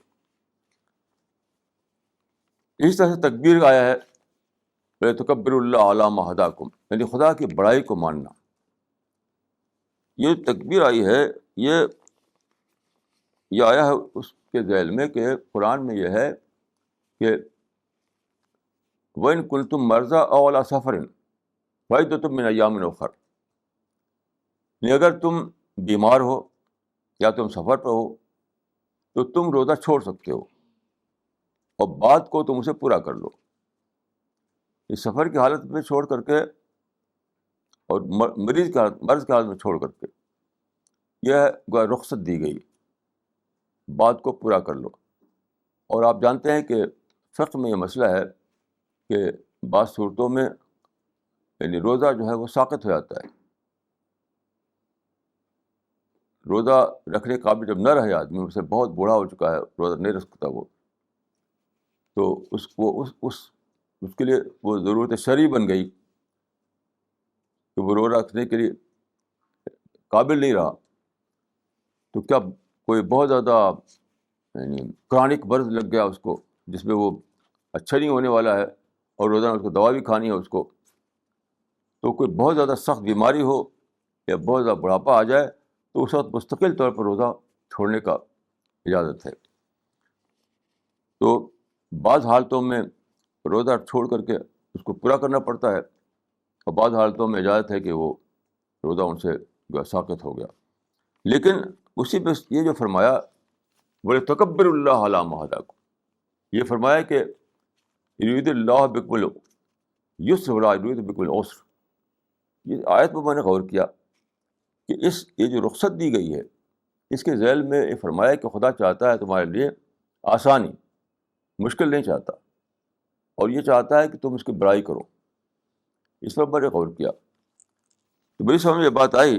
اس طرح سے تکبیر آیا ہے, تکبر اللہ علی ما ہداکم, یعنی خدا کی بڑائی کو ماننا. یہ تکبیر آئی ہے, یہ آیا ہے اس کے ذیل میں کہ قرآن میں یہ ہے کہ وَإِن كُنتُم مَرْضَىٰ أَوْ عَلَىٰ سَفَرٍ فَعِدَّةٌ مِّنْ أَيَّامٍ أُخَرَ. اگر تم بیمار ہو یا تم سفر پر ہو تو تم روزہ چھوڑ سکتے ہو, اور بات کو تم اسے پورا کر لو. اس سفر کی حالت میں چھوڑ کر کے اور مرض کی حالت میں چھوڑ کر کے, یہ رخصت دی گئی, بات کو پورا کر لو. اور آپ جانتے ہیں کہ فقہ میں یہ مسئلہ ہے کہ بعض صورتوں میں یعنی روزہ جو ہے وہ ساقط ہو جاتا ہے. روزہ رکھنے کے قابل جب نہ رہے آدمی, اسے بہت بوڑھا ہو چکا ہے, روزہ نہیں رکھ سکتا وہ, تو اس کے لیے وہ ضرورت شرعی بن گئی کہ وہ روزہ رکھنے کے لیے قابل نہیں رہا. تو کیا کوئی بہت زیادہ یعنی کرانک مرض لگ گیا اس کو, جس میں وہ اچھا نہیں ہونے والا ہے, اور روزانہ اس کو دوا بھی کھانی ہے اس کو, تو کوئی بہت زیادہ سخت بیماری ہو یا بہت زیادہ بڑھاپا آ جائے, تو اس وقت مستقل طور پر روزہ چھوڑنے کا اجازت ہے. تو بعض حالتوں میں روزہ چھوڑ کر کے اس کو پورا کرنا پڑتا ہے, اور بعض حالتوں میں اجازت ہے کہ وہ روزہ ان سے ساقط ہو گیا. لیکن اسی پہ یہ جو فرمایا وَلِتَكَبِّرُ اللَّهَ عَلَىٰ مَا هَدَاكُمْ, یہ فرمایا کہ یرید اللہ بکم الیسر ولا یرید بکم العسر. یہ آیت میں نے غور کیا کہ یہ جو رخصت دی گئی ہے, اس کے ذیل میں یہ فرمایا کہ خدا چاہتا ہے تمہارے لیے آسانی, مشکل نہیں چاہتا, اور یہ چاہتا ہے کہ تم اس کی بڑائی کرو. اس پر میں نے غور کیا تو میری سمجھ میں یہ بات آئی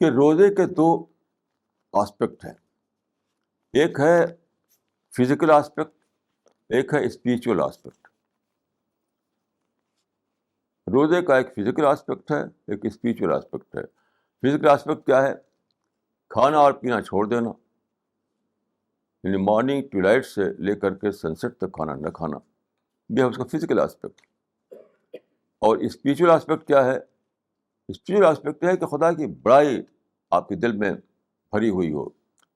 کہ روزے کے دو آسپیکٹ ہیں. ایک ہے فزیکل آسپیکٹ, ایک ہے اسپریچول آسپیکٹ. روزے کا ایک فزیکل آسپیکٹ ہے, ایک اسپریچول آسپیکٹ ہے. فزیکل آسپیکٹ کیا ہے؟ کھانا اور پینا چھوڑ دینا, یعنی مارننگ ٹو لائٹ سے لے کر کے سن سیٹ تک کھانا نہ کھانا, یہ ہے اس کا فزیکل آسپیکٹ. اور اسپریچول آسپیکٹ کیا ہے؟ اسپریچول آسپیکٹ ہے کہ خدا کی بڑائی آپ کے دل میں بھری ہوئی ہو,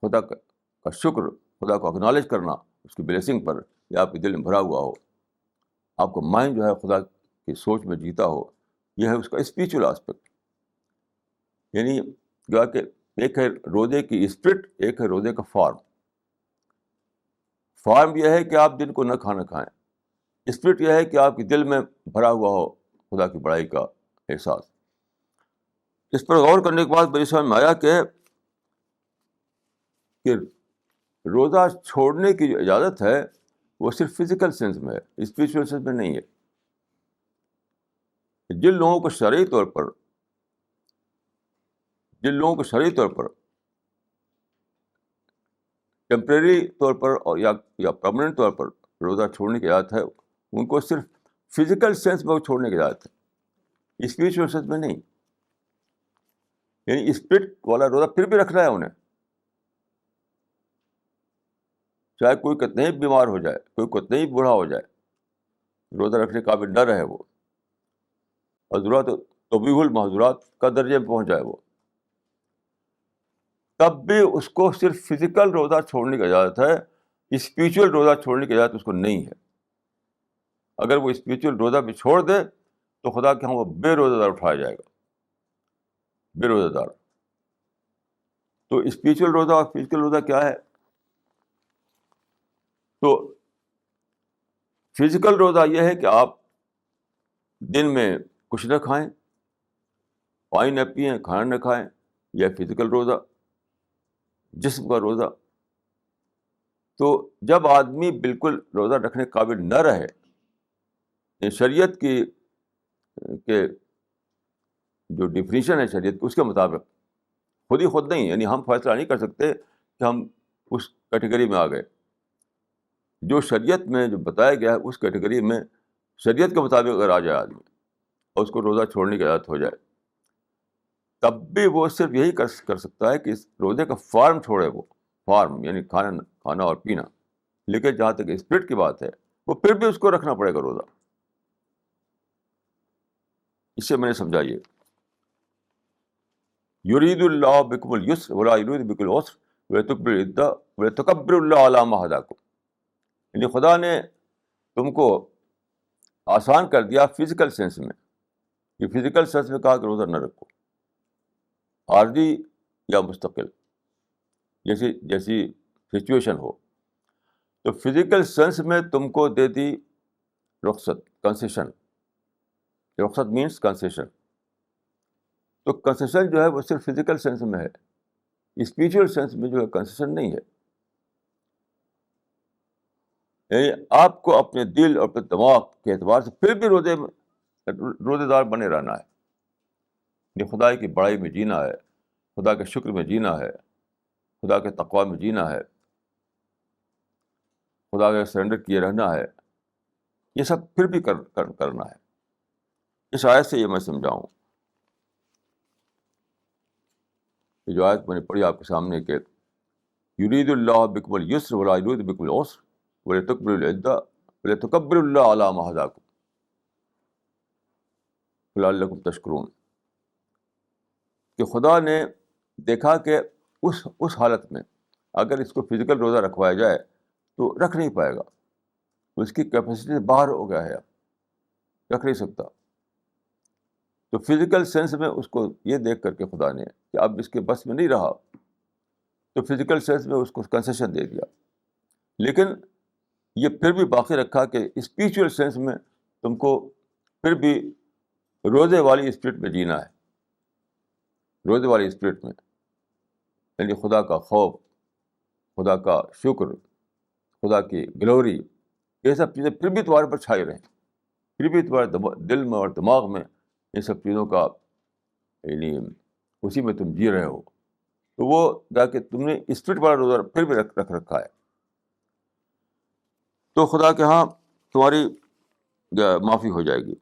خدا کا شکر, خدا کو اکنالج کرنا اس کی بلیسنگ پر, یا آپ کے دل میں بھرا ہوا ہو, آپ کا مائنڈ جو ہے خدا کی سوچ میں جیتا ہو, یہ ہے اس کا اسپریچول آسپیکٹ. یعنی گویا کہ ایک ہے روزے کی اسپرٹ, ایک ہے روزے کا فارم. فارم یہ ہے کہ آپ دن کو نہ کھانا کھائیں, اسپرٹ یہ ہے کہ آپ کے دل میں بھرا ہوا ہو خدا کی بڑائی کا احساس. اس پر غور کرنے کے بعد میری سمجھ میں آیا کہ روزہ چھوڑنے کی جو اجازت ہے وہ صرف فزیکل سینس میں ہے, اسپریچول سینس میں نہیں ہے. جن لوگوں کو شرعی طور پر ٹیمپریری طور پر اور یا پرماننٹ طور پر روزہ چھوڑنے کی اجازت ہے، ان کو صرف فزیکل سینس میں چھوڑنے کی اجازت ہے، اسپریچول سینس میں نہیں. یعنی اسپرٹ والا روزہ پھر بھی رکھنا ہے انہیں، چاہے کوئی کتنے ہی بیمار ہو جائے، کوئی کتنے ہی بوڑھا ہو جائے، روزہ رکھنے کے قابل نہ رہے وہ، حضرات طبیع المحظورات کا درجے میں پہنچ جائے وہ، تب بھی اس کو صرف فزیکل روزہ چھوڑنے کی اجازت ہے، اسپریچول روزہ چھوڑنے کی اجازت اس کو نہیں ہے. اگر وہ اسپریچول روزہ بھی چھوڑ دے تو خدا کے ہاں وہ بے روزہ دار اٹھایا جائے گا، بے روزہ دار. تو اسپریچول روزہ اور فزیکل روزہ کیا ہے؟ تو فزیکل روزہ یہ ہے کہ آپ دن میں کچھ نہ کھائیں، پانی نہ پئیں، کھانا نہ کھائیں، یہ فزیکل روزہ، جسم کا روزہ. تو جب آدمی بالکل روزہ رکھنے کے قابل نہ رہے، شریعت کی کہ جو ڈیفینیشن ہے شریعت کی اس کے مطابق، خود نہیں، یعنی ہم فیصلہ نہیں کر سکتے کہ ہم اس کیٹیگری میں آ گئے. جو شریعت میں جو بتایا گیا ہے اس کیٹیگری میں شریعت کے مطابق اگر آ جائے آدمی اور اس کو روزہ چھوڑنے کی عادت ہو جائے، تب بھی وہ صرف یہی کر سکتا ہے کہ اس روزے کا فارم چھوڑے، وہ فارم یعنی کھانا اور پینا. لیکن جہاں تک اسپرٹ کی بات ہے، وہ پھر بھی اس کو رکھنا پڑے گا روزہ. اس سے میں نے سمجھا یہ یرید اللہ بکم اليسر ولا یرید بکم العسر ولتکبروا العدہ ولتکبروا اللہ علی ما ہداکم. یعنی خدا نے تم کو آسان کر دیا فزیکل سینس میں. یہ فزیکل سینس میں کہا کہ روزہ نہ رکھو، عارضی یا مستقل، جیسی سچویشن ہو. تو فزیکل سینس میں تم کو دے دی رخصت، کنسیشن. رخصت مینس کنسیشن. تو کنسیشن جو ہے وہ صرف فزیکل سینس میں ہے، اسپریچول سینس میں جو ہے کنسیشن نہیں ہے. یعنی آپ کو اپنے دل اور اپنے دماغ کے اعتبار سے پھر بھی روزے دار بنے رہنا ہے. یعنی خدا کی بڑائی میں جینا ہے، خدا کے شکر میں جینا ہے، خدا کے تقویٰ میں جینا ہے، خدا کے سرنڈر کیے رہنا ہے. یہ سب پھر بھی کرنا ہے. اس آیت سے یہ میں سمجھاؤں، یہ جو آیت میں نے پڑھی آپ کے سامنے کہ یرید اللہ بکم اليسر ولا یرید بکم العسر ولتکبروا العدہ ولتکبروا اللہ علی ما ہداکم لعلکم تشکرون. کہ خدا نے دیکھا کہ اس حالت میں اگر اس کو فزیکل روزہ رکھوایا جائے تو رکھ نہیں پائے گا، اس کی کیپیسٹی سے باہر ہو گیا ہے، اب رکھ نہیں سکتا. تو فزیکل سینس میں اس کو یہ دیکھ کر کے خدا نے کہ اب اس کے بس میں نہیں رہا، تو فزیکل سینس میں اس کو کنسیشن دے دیا. لیکن یہ پھر بھی باقی رکھا کہ اسپریچول سینس میں تم کو پھر بھی روزے والی اسپرٹ میں جینا ہے، روزے والی اسپرٹ میں، یعنی خدا کا خوف، خدا کا شکر، خدا کی گلوری، یہ سب چیزیں پھر بھی تمہارے پر چھائی رہیں، پھر بھی تمہارے دل میں اور دماغ میں ان سب چیزوں کا یعنی اسی میں تم جی رہے ہو. تو وہ جا کے تم نے اسپرٹ والا روزہ پھر بھی رکھ رکھا ہے. تو خدا کے ہاں تمہاری معافی ہو جائے گی.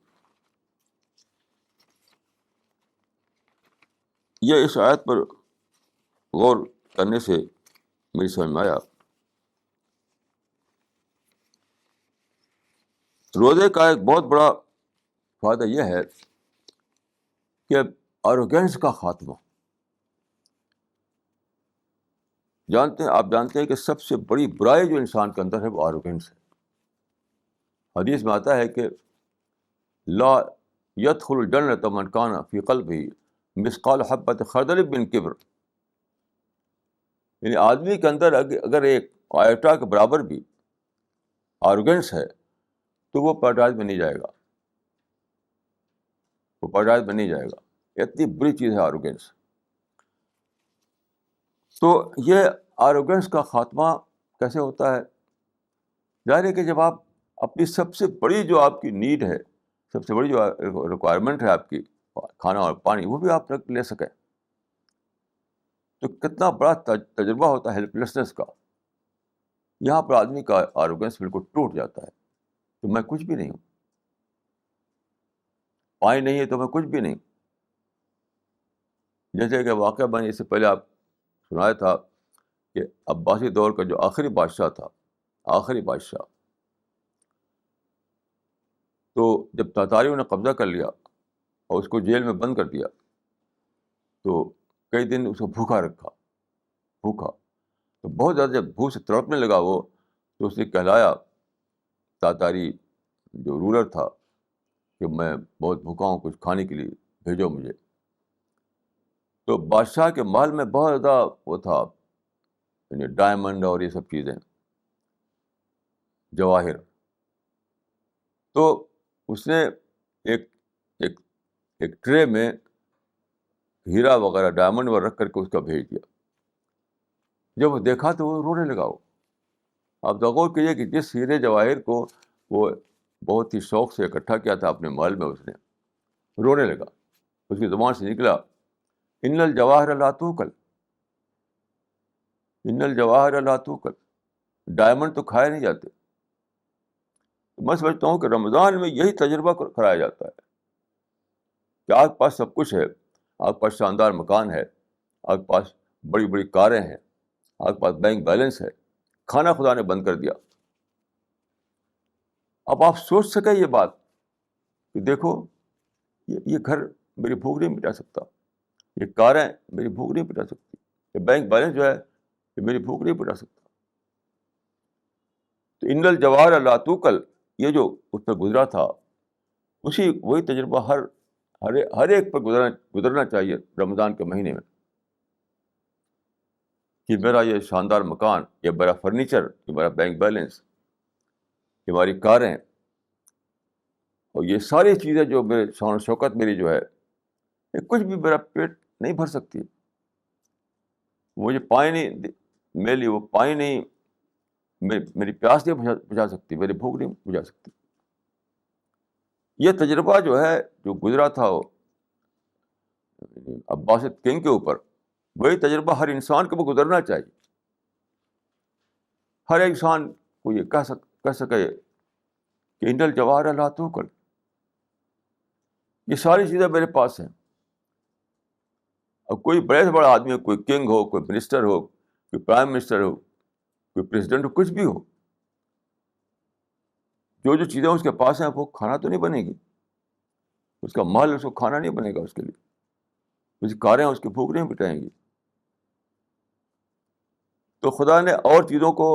یہ اس آیت پر غور کرنے سے میری سمجھ میں آیا روزے کا ایک بہت بڑا فائدہ یہ ہے کہ آروگینس کا خاتمہ. آپ جانتے ہیں کہ سب سے بڑی برائی جو انسان کے اندر ہے وہ آروگینس ہے. حدیث میں آتا ہے کہ لا يدخل الجنۃ من کان فی قلبہ مثقال حبۃ خردل من کبر. یعنی آدمی کے اندر اگر ایک آئٹا کے برابر بھی آروگینس ہے تو وہ پیراڈائز میں نہیں جائے گا، وہ پیراڈائز میں نہیں جائے گا. اتنی بری چیز ہے آروگینس. تو یہ آروگینس کا خاتمہ کیسے ہوتا ہے؟ ظاہر ہے کہ جب آپ اپنی سب سے بڑی جو آپ کی نیڈ ہے سب سے بڑی جو ریکوائرمنٹ ہے آپ کی کھانا اور پانی، وہ بھی آپ لے سکیں، تو کتنا بڑا تجربہ ہوتا ہے ہیلپ لیسنس کا. یہاں پر آدمی کا آروگنس بالکل ٹوٹ جاتا ہے کہ میں کچھ بھی نہیں ہوں، پانی نہیں ہے تو میں کچھ بھی نہیں. جیسے کہ واقعہ میں نے اس سے پہلے آپ سنایا تھا کہ عباسی دور کا جو آخری بادشاہ تھا، آخری بادشاہ، تو جب تاتاریوں نے قبضہ کر لیا اور اس کو جیل میں بند کر دیا، تو کئی دن اس کو بھوکا رکھا، بھوکا. تو بہت زیادہ جب بھوک سے تڑپنے لگا وہ، تو اس نے کہلایا تاتاری جو رولر تھا کہ میں بہت بھوکا ہوں، کچھ کھانے کے لیے بھیجو مجھے. تو بادشاہ کے محل میں بہت زیادہ وہ تھا، یعنی ڈائمنڈ اور یہ سب چیزیں، جواہر. تو اس نے ایک ایک ایک ٹرے میں ہیرا وغیرہ ڈائمنڈ وغیرہ رکھ کر کے اس کا بھیج دیا. جب وہ دیکھا تو وہ رونے لگا. وہ آپ غور کیجیے کہ جس ہیرے جواہر کو وہ بہت ہی شوق سے اکٹھا کیا تھا اپنے محل میں، اس نے رونے لگا. اس کی زبان سے نکلا ان الجواہر لا توکل، ان الجواہر لا توکل. ڈائمنڈ تو کھائے نہیں جاتے. میں سمجھتا ہوں کہ رمضان میں یہی تجربہ کرایا جاتا ہے کہ آپ کے پاس سب کچھ ہے، آپ کے پاس شاندار مکان ہے، آپ کے پاس بڑی بڑی کاریں ہیں، آپ کے پاس بینک بیلنس ہے، کھانا خدا نے بند کر دیا. اب آپ سوچ سکیں یہ بات کہ دیکھو یہ گھر میری بھوک نہیں مٹا سکتا، یہ کاریں میری بھوک نہیں مٹا سکتی، یہ بینک بیلنس جو ہے یہ میری بھوک نہیں مٹا سکتا. تو ان الجواہر لا توکل، یہ جو اس پر گزرا تھا، وہی تجربہ ہر ایک پر گزرنا چاہیے رمضان کے مہینے میں. کہ میرا یہ شاندار مکان، یہ میرا فرنیچر، یہ میرا بینک بیلنس، یہ ہماری کاریں اور یہ ساری چیزیں جو میرے شان و شوکت میری جو ہے، یہ کچھ بھی میرا پیٹ نہیں بھر سکتی. مجھے پانی نہیں، میرے لیے وہ پانی نہیں، میری پیاس نہیں بجھا سکتی، میری بھوک نہیں بجھا سکتی. یہ تجربہ جو ہے جو گزرا تھا وہ عباس کنگ کے اوپر، وہی تجربہ ہر انسان کو گزرنا چاہیے. ہر ایک انسان کو یہ کہہ سکے کہ ان الجواہر لا توکل، یہ ساری چیزیں میرے پاس ہیں. اب کوئی بڑے سے بڑا آدمی ہو، کوئی کنگ ہو، کوئی منسٹر ہو، کوئی پرائم منسٹر ہو، کوئی پریزیڈنٹ ہو، کچھ بھی ہو، جو چیزیں اس کے پاس ہیں وہ کھانا تو نہیں بنے گی، اس کا مال اس کو کھانا نہیں بنے گا، اس کے لیے اس کی کاریں اس کی بھوک نہیں مٹائیں گی. تو خدا نے اور چیزوں کو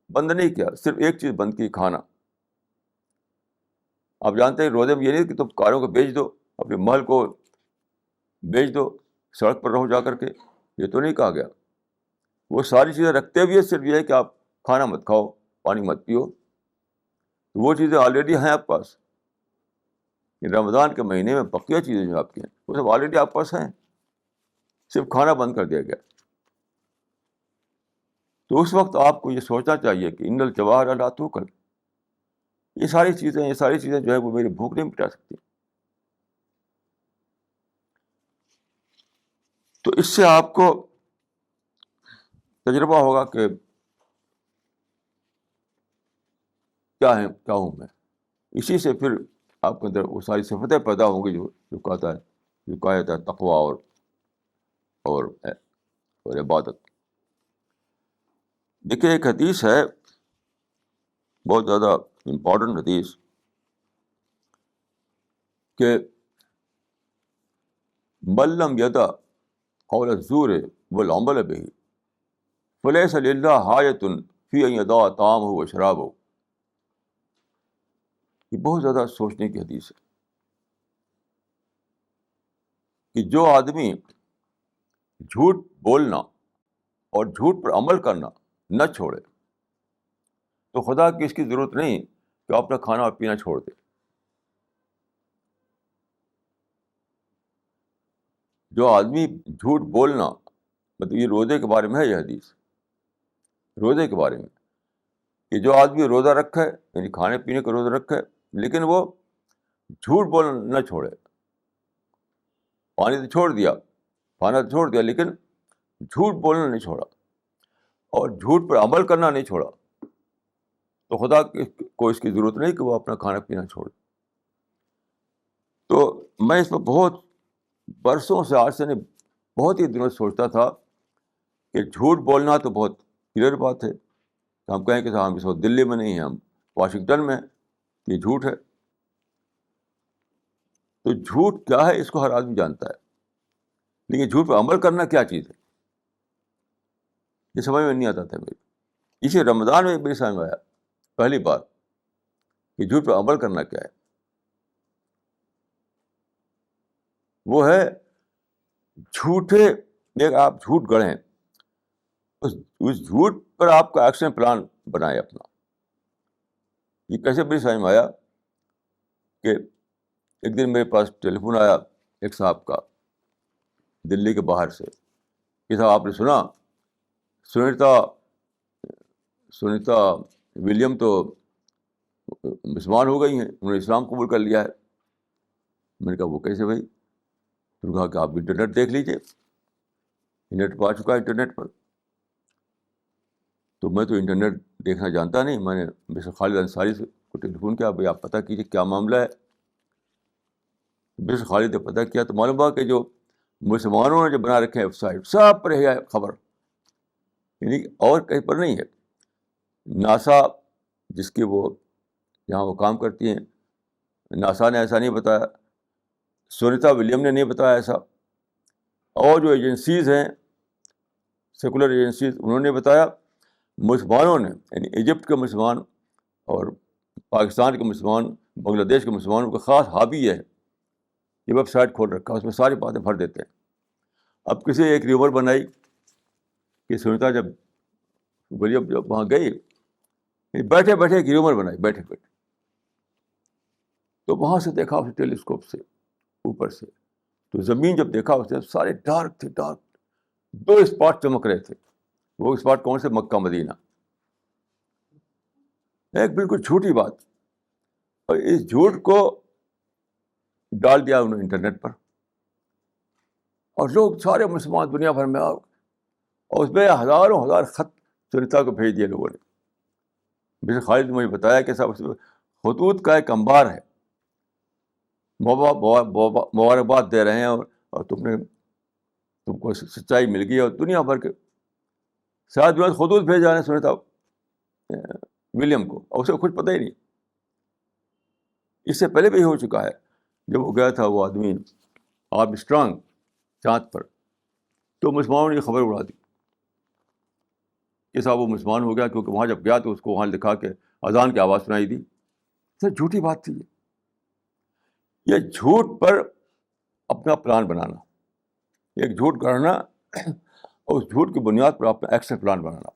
بند نہیں کیا، صرف ایک چیز بند کی، کھانا. آپ جانتے ہیں روزے میں یہ نہیں کہ تم کاروں کو بیچ دو، اپنے محل کو بیچ دو، سڑک پر رہو جا کر کے، یہ تو نہیں کہا گیا. وہ ساری چیزیں رکھتے ہوئے صرف یہ ہے کہ آپ کھانا مت کھاؤ، پانی مت پیو. وہ چیزیں آلریڈی ہیں آپ پاس. رمضان کے مہینے میں بقیہ چیزیں جو آپ کی ہیں وہ سب آلریڈی آپ پاس ہیں، صرف کھانا بند کر دیا گیا. تو اس وقت آپ کو یہ سوچنا چاہیے کہ ان الجواہر لا توکل، یہ ساری چیزیں جو ہے وہ میری بھوک نہیں مٹا سکتی. تو اس سے آپ کو تجربہ ہوگا کہ کیا ہے، کیا ہوں میں. اسی سے پھر آپ کے اندر وہ ساری صفتیں پیدا ہوں گی جو کہتا ہے، جو کہا جاتا ہے تقویٰ اور عبادت. دیکھیے ایک حدیث ہے بہت زیادہ امپورٹنٹ حدیث کہ من لم یدع قول الزور والعمل به فلیس للہ حاجۃ فی ان یدع طعامہ وشرابہ. یہ بہت زیادہ سوچنے کی حدیث ہے کہ جو آدمی جھوٹ بولنا اور جھوٹ پر عمل کرنا نہ چھوڑے تو خدا کی اس کی ضرورت نہیں کہ آپ اپنا کھانا اور پینا چھوڑ دے. جو آدمی جھوٹ بولنا، مطلب یہ روزے کے بارے میں ہے، یہ حدیث روزے کے بارے میں، کہ جو آدمی روزہ رکھے، یعنی کھانے پینے کا روزہ رکھے، لیکن وہ جھوٹ بولنا نہ چھوڑے. پانی تو چھوڑ دیا، پانا تو چھوڑ دیا، لیکن جھوٹ بولنا نہیں چھوڑا اور جھوٹ پر عمل کرنا نہیں چھوڑا. تو خدا کو اس کی ضرورت نہیں کہ وہ اپنا کھانا پینا چھوڑے. تو میں اس پر بہت برسوں سے، آج سے نہیں، بہت ہی دنوں سے سوچتا تھا کہ جھوٹ بولنا تو بہت کلیئر بات ہے. ہم کہیں کہ ہم اس وقت دلی میں نہیں ہیں، ہم واشنگٹن میں ہیں، یہ جھوٹ ہے. تو جھوٹ کیا ہے اس کو ہر آدمی جانتا ہے، لیکن جھوٹ پہ عمل کرنا کیا چیز ہے یہ سمجھ میں نہیں آتا تھا میری. اسی رمضان میں میری سمجھ میں آیا پہلی بار کہ جھوٹ پہ عمل کرنا کیا ہے. وہ ہے جھوٹے ایک آپ جھوٹ گڑھیں، اس جھوٹ پر آپ کا ایکشن پلان بنائے اپنا. یہ کیسے میری سمجھ میں آیا کہ ایک دن میرے پاس ٹیلی فون آیا ایک صاحب کا دلی کے باہر سے کہ صاحب آپ نے سنا سنیتا ولیم تو مسلمان ہو گئی ہیں، انہوں نے اسلام قبول کر لیا ہے. میں نے کہا وہ کیسے بھائی؟ انہوں نے کہا کہ آپ انٹرنیٹ دیکھ لیجیے، نیٹ پہ آ چکا ہے انٹرنیٹ پر. تو میں تو انٹرنیٹ دیکھنا جانتا نہیں، میں نے مسٹر خالد انصاری سے کو ٹیلی فون کیا، بھائی آپ پتہ کیجیے کیا معاملہ ہے. مسٹر خالد نے پتہ کیا تو معلوم ہوا کہ جو مسلمانوں نے جو بنا رکھے ہیں ویب سائٹ سب پر ہے خبر، یعنی اور کہیں پر نہیں ہے. ناسا جس کی وہ جہاں وہ کام کرتی ہیں، ناسا نے ایسا نہیں بتایا، سنیتا ولیم نے نہیں بتایا ایسا، اور جو ایجنسیز ہیں سیکولر ایجنسیز انہوں نے بتایا. مسلمانوں نے، یعنی ایجپٹ کے مسلمان اور پاکستان کے مسلمان، بنگلہ دیش کے مسلمانوں کا خاص ہابی ہے یہ ویب سائٹ کھول رکھا ہے، اس میں ساری باتیں بھر دیتے ہیں. اب کسی ایک ریور بنائی کہ سنیتا جب وہاں گئی، بیٹھے بیٹھے ایک ریور بنائی بیٹھے بیٹھے، تو وہاں سے دیکھا اسے ٹیلیسکوپ سے اوپر سے، تو زمین جب دیکھا اس نے سارے ڈارک تھے، ڈارک. 2 اسپاٹ چمک رہے تھے. وہ اسپاٹ کون سے؟ مکہ مدینہ. ایک بالکل جھوٹی بات، اور اس جھوٹ کو ڈال دیا انہوں نے انٹرنیٹ پر، اور لوگ سارے مسلمان دنیا بھر میں اور اس میں ہزاروں ہزار خط سنیتا کو بھیج دیے لوگوں نے. جیسے خالد نے مجھے بتایا کہ صاحب اس میں خطوط کا ایک انبار ہے، مبارکباد دے رہے ہیں، اور تم کو سچائی مل گئی، اور دنیا بھر کے شاید جو خطوط بھیج رہے ہیں سنیتا ولیم کو، اور اسے کچھ پتہ ہی نہیں. اس سے پہلے بھی ہو چکا ہے، جب وہ گیا تھا وہ آدمی آرمسٹرانگ چاند پر، تو مسلمانوں نے یہ خبر اڑا دی کہ صاحب وہ مسلمان ہو گیا، کیونکہ وہاں جب گیا تو اس کو وہاں لکھا کہ اذان کی آواز سنائی دی. سر جھوٹی بات تھی یہ جھوٹ پر اپنا پلان بنانا، ایک جھوٹ گڑھنا اور اس جھوٹ کی بنیاد پر اپنا ایکشن پلان بنانا.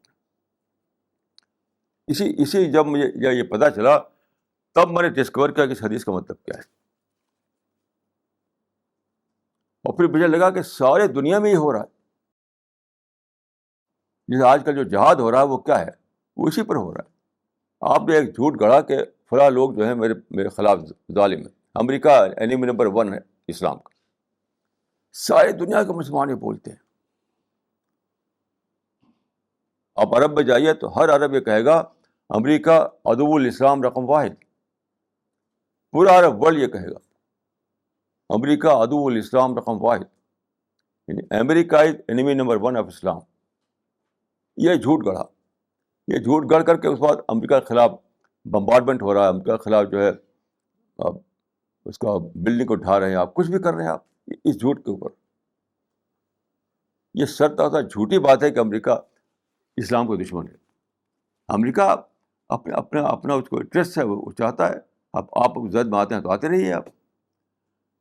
اسی جب مجھے یہ پتہ چلا تب میں نے ڈسکور کیا کہ اس حدیث کا مطلب کیا ہے. اور پھر مجھے لگا کہ سارے دنیا میں یہ ہو رہا ہے. جیسے آج کل جو جہاد ہو رہا ہے وہ کیا ہے؟ وہ اسی پر ہو رہا ہے. آپ نے ایک جھوٹ گڑھا کہ فلاں لوگ جو ہیں میرے خلاف ظالم ہیں، امریکہ اینیمی نمبر 1 ہے اسلام کا. ساری دنیا کے مسلمان یہ بولتے ہیں. آپ عرب میں جائیے تو ہر عرب یہ کہے گا امریکہ عدو الاسلام رقم 1. پورا عرب ورلڈ یہ کہے گا امریکہ عدو الاسلام رقم 1، یعنی امریکہ از اینیمی نمبر 1 آف اسلام. یہ جھوٹ گڑھا، یہ جھوٹ گڑھ کر کے اس بعد امریکہ کے خلاف بمبارڈمنٹ ہو رہا ہے، امریکہ کے خلاف جو ہے اس کا بلڈنگ کو ڈھا رہے ہیں، آپ کچھ بھی کر رہے ہیں آپ اس جھوٹ کے اوپر. یہ سرتاسر جھوٹی بات ہے کہ امریکہ اسلام کو دشمن ہے. امریکہ اپنا اس کو انٹرسٹ ہے، وہ چاہتا ہے. آپ زد میں آتے ہیں تو آتے رہیے. آپ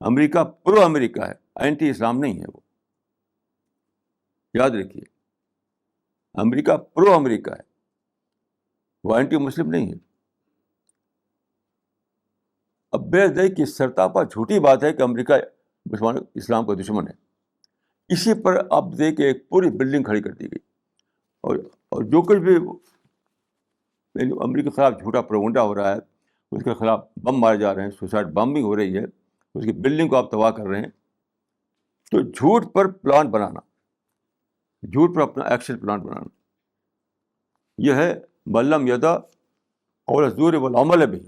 امریکہ پرو امریکہ ہے، اینٹی اسلام نہیں ہے. وہ یاد رکھیے، امریکہ پرو امریکہ ہے، وہ اینٹی مسلم نہیں ہے. اب بے دئی کی سرتاپا جھوٹی بات ہے کہ امریکہ مسلمان اسلام کا دشمن ہے. اسی پر آپ دیکھ ایک پوری بلڈنگ کھڑی کر دی گئی، اور جو کچھ بھی امریکہ کے خلاف جھوٹا پروگنڈا ہو رہا ہے اس کے خلاف بم مارے جا رہے ہیں, سوسائڈ بمبنگ ہو رہی ہے, اس کی بلڈنگ کو آپ تباہ کر رہے ہیں. تو جھوٹ پر پلان بنانا, جھوٹ پر اپنا ایکشن پلان بنانا, یہ ہے ملم یدا قول الزور والعمل به.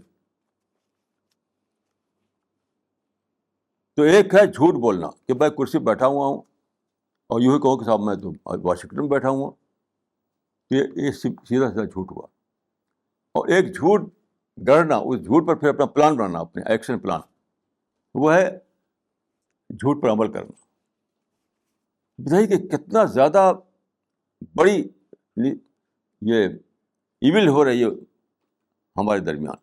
تو ایک ہے جھوٹ بولنا کہ میں کرسی پہ بیٹھا ہوا ہوں اور یوں ہی کہوں کہ صاحب میں تو واشنگٹن میں بیٹھا ہوا ہوں, یہ سیدھا سیدھا جھوٹ ہوا. اور ایک جھوٹ گڑنا, اس جھوٹ پر پھر اپنا پلان بنانا, اپنے ایکشن پلان, وہ ہے جھوٹ پر عمل کرنا. بتائیے کہ کتنا زیادہ بڑی یہ ایول ہو رہی ہے ہمارے درمیان,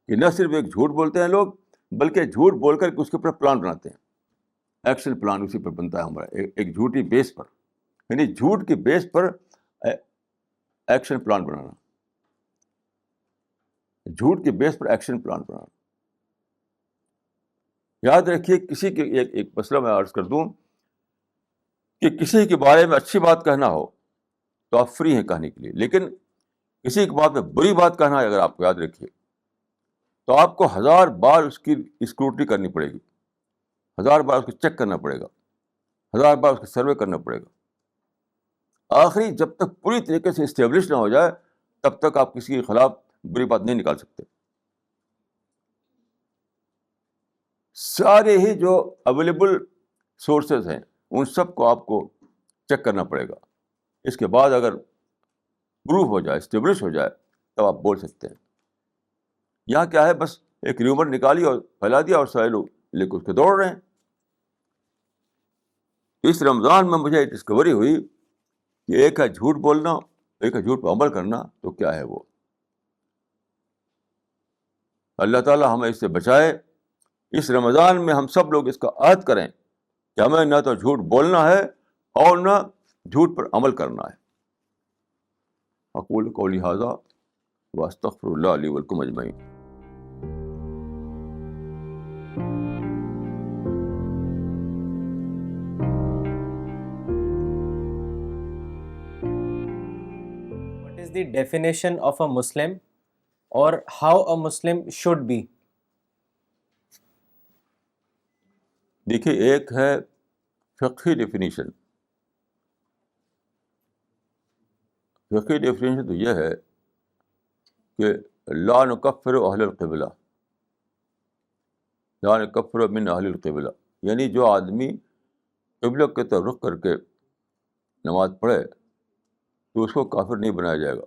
کہ نہ صرف ایک جھوٹ بولتے ہیں لوگ, بلکہ جھوٹ بول کر اس کے اوپر پلان بناتے ہیں, ایکشن پلان اسی پر بنتا ہے ہمارا, ایک جھوٹی بیس پر, یعنی جھوٹ کی بیس پر ایکشن پلان بنانا, جھوٹ کے بیس پر ایکشن پلان بنانا. یاد رکھیے, کسی کے ایک مسئلہ میں عرض کر دوں کہ کسی کے بارے میں اچھی بات کہنا ہو تو آپ فری ہیں کہنے کے لیے, لیکن کسی کے بارے میں بری بات کہنا ہے اگر آپ کو, یاد رکھیے, تو آپ کو 1000 بار اس کی اسکروٹنی کرنی پڑے گی, 1000 بار اس کو چیک کرنا پڑے گا, 1000 بار اس کو سروے کرنا پڑے گا. آخری جب تک پوری طریقے سے اسٹیبلش نہ ہو جائے تب تک آپ کسی کے خلاف بری بات نہیں نکال سکتے. سارے ہی جو اویلیبل سورسز ہیں ان سب کو آپ کو چیک کرنا پڑے گا. اس کے بعد اگر پروف ہو جائے, اسٹیبلش ہو جائے, تب آپ بول سکتے ہیں. یہاں کیا ہے, بس ایک ریومر نکالی اور پھیلا دیا اور سارے لوگ لے کے اس کے دوڑ رہے ہیں. اس رمضان میں مجھے ڈسکوری ہوئی کہ ایک ہے جھوٹ بولنا, ایک ہے جھوٹ پہ عمل کرنا. تو کیا ہے وہ؟ اللہ تعالیٰ ہمیں اس سے بچائے. اس رمضان میں ہم سب لوگ اس کا عہد کریں کہ ہمیں نہ تو جھوٹ بولنا ہے اور نہ جھوٹ پر عمل کرنا ہے. اقول قولی ھذا واستغفر اللہ لی ولکم اجمعین. What is the definition of a Muslim or how a Muslim should be? دیکھیے, ایک ہے فقہی ڈیفینیشن. فقہی ڈیفینیشن تو یہ ہے کہ لا نکفر اہل القبلہ, لا نکفر من اہل القبلہ, یعنی جو آدمی قبلہ کی طرف رخ کر کے نماز پڑھے تو اس کو کافر نہیں بنایا جائے گا,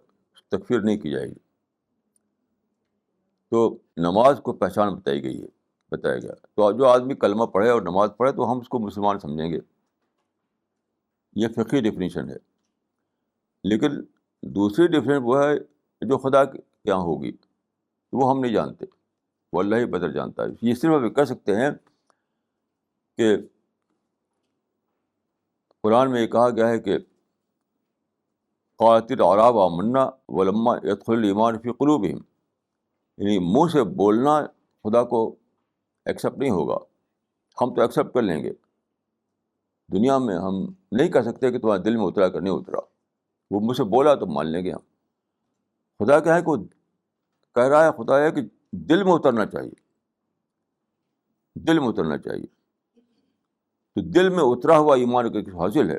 تکفیر نہیں کی جائے گی. تو نماز کو پہچان بتایا گیا. تو جو آدمی کلمہ پڑھے اور نماز پڑھے تو ہم اس کو مسلمان سمجھیں گے. یہ فقہی ڈیفینیشن ہے. لیکن دوسری ڈیفینیشن وہ ہے جو خدا کے یہاں ہوگی, وہ ہم نہیں جانتے, وہ اللہ ہی بہتر جانتا ہے. یہ صرف ہم کہہ سکتے ہیں کہ قرآن میں یہ کہا گیا ہے کہ قالت الاعراب آمنا ولما يدخل الایمان فی قلوبہم, یعنی منہ سے بولنا خدا کو ایکسیپٹ نہیں ہوگا. ہم تو ایکسیپٹ کر لیں گے, دنیا میں ہم نہیں کہہ سکتے کہ تمہارے دل میں اترا کہ نہیں اترا. وہ مجھ سے بولا تو مان لیں گے ہم. خدا کیا ہے کہ کہہ رہا ہے, خدا ہے کہ دل میں اترنا چاہیے, دل میں اترنا چاہیے. تو دل میں اترا ہوا ایمان کا کچھ حاصل ہے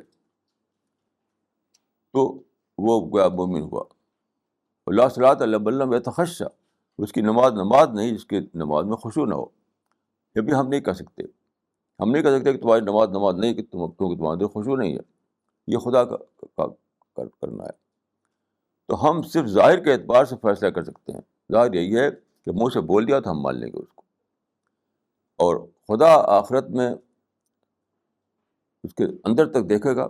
تو وہ گویا مومن ہوا. لا صلاۃ الا بلّہ یتخشع, اس کی نماز نہیں جس کی نماز میں خشوع نہ ہو. یہ بھی ہم نہیں کہہ سکتے. ہم نہیں کہہ سکتے کہ تمہاری نماز نہیں, کہ کیونکہ تمہارے دل خشوع نہیں ہے. یہ خدا کا کرنا ہے. تو ہم صرف ظاہر کے اعتبار سے فیصلہ کر سکتے ہیں. ظاہر یہی ہے کہ منہ سے بول دیا تو ہم مان لیں گے اس کو, اور خدا آخرت میں اس کے اندر تک دیکھے گا,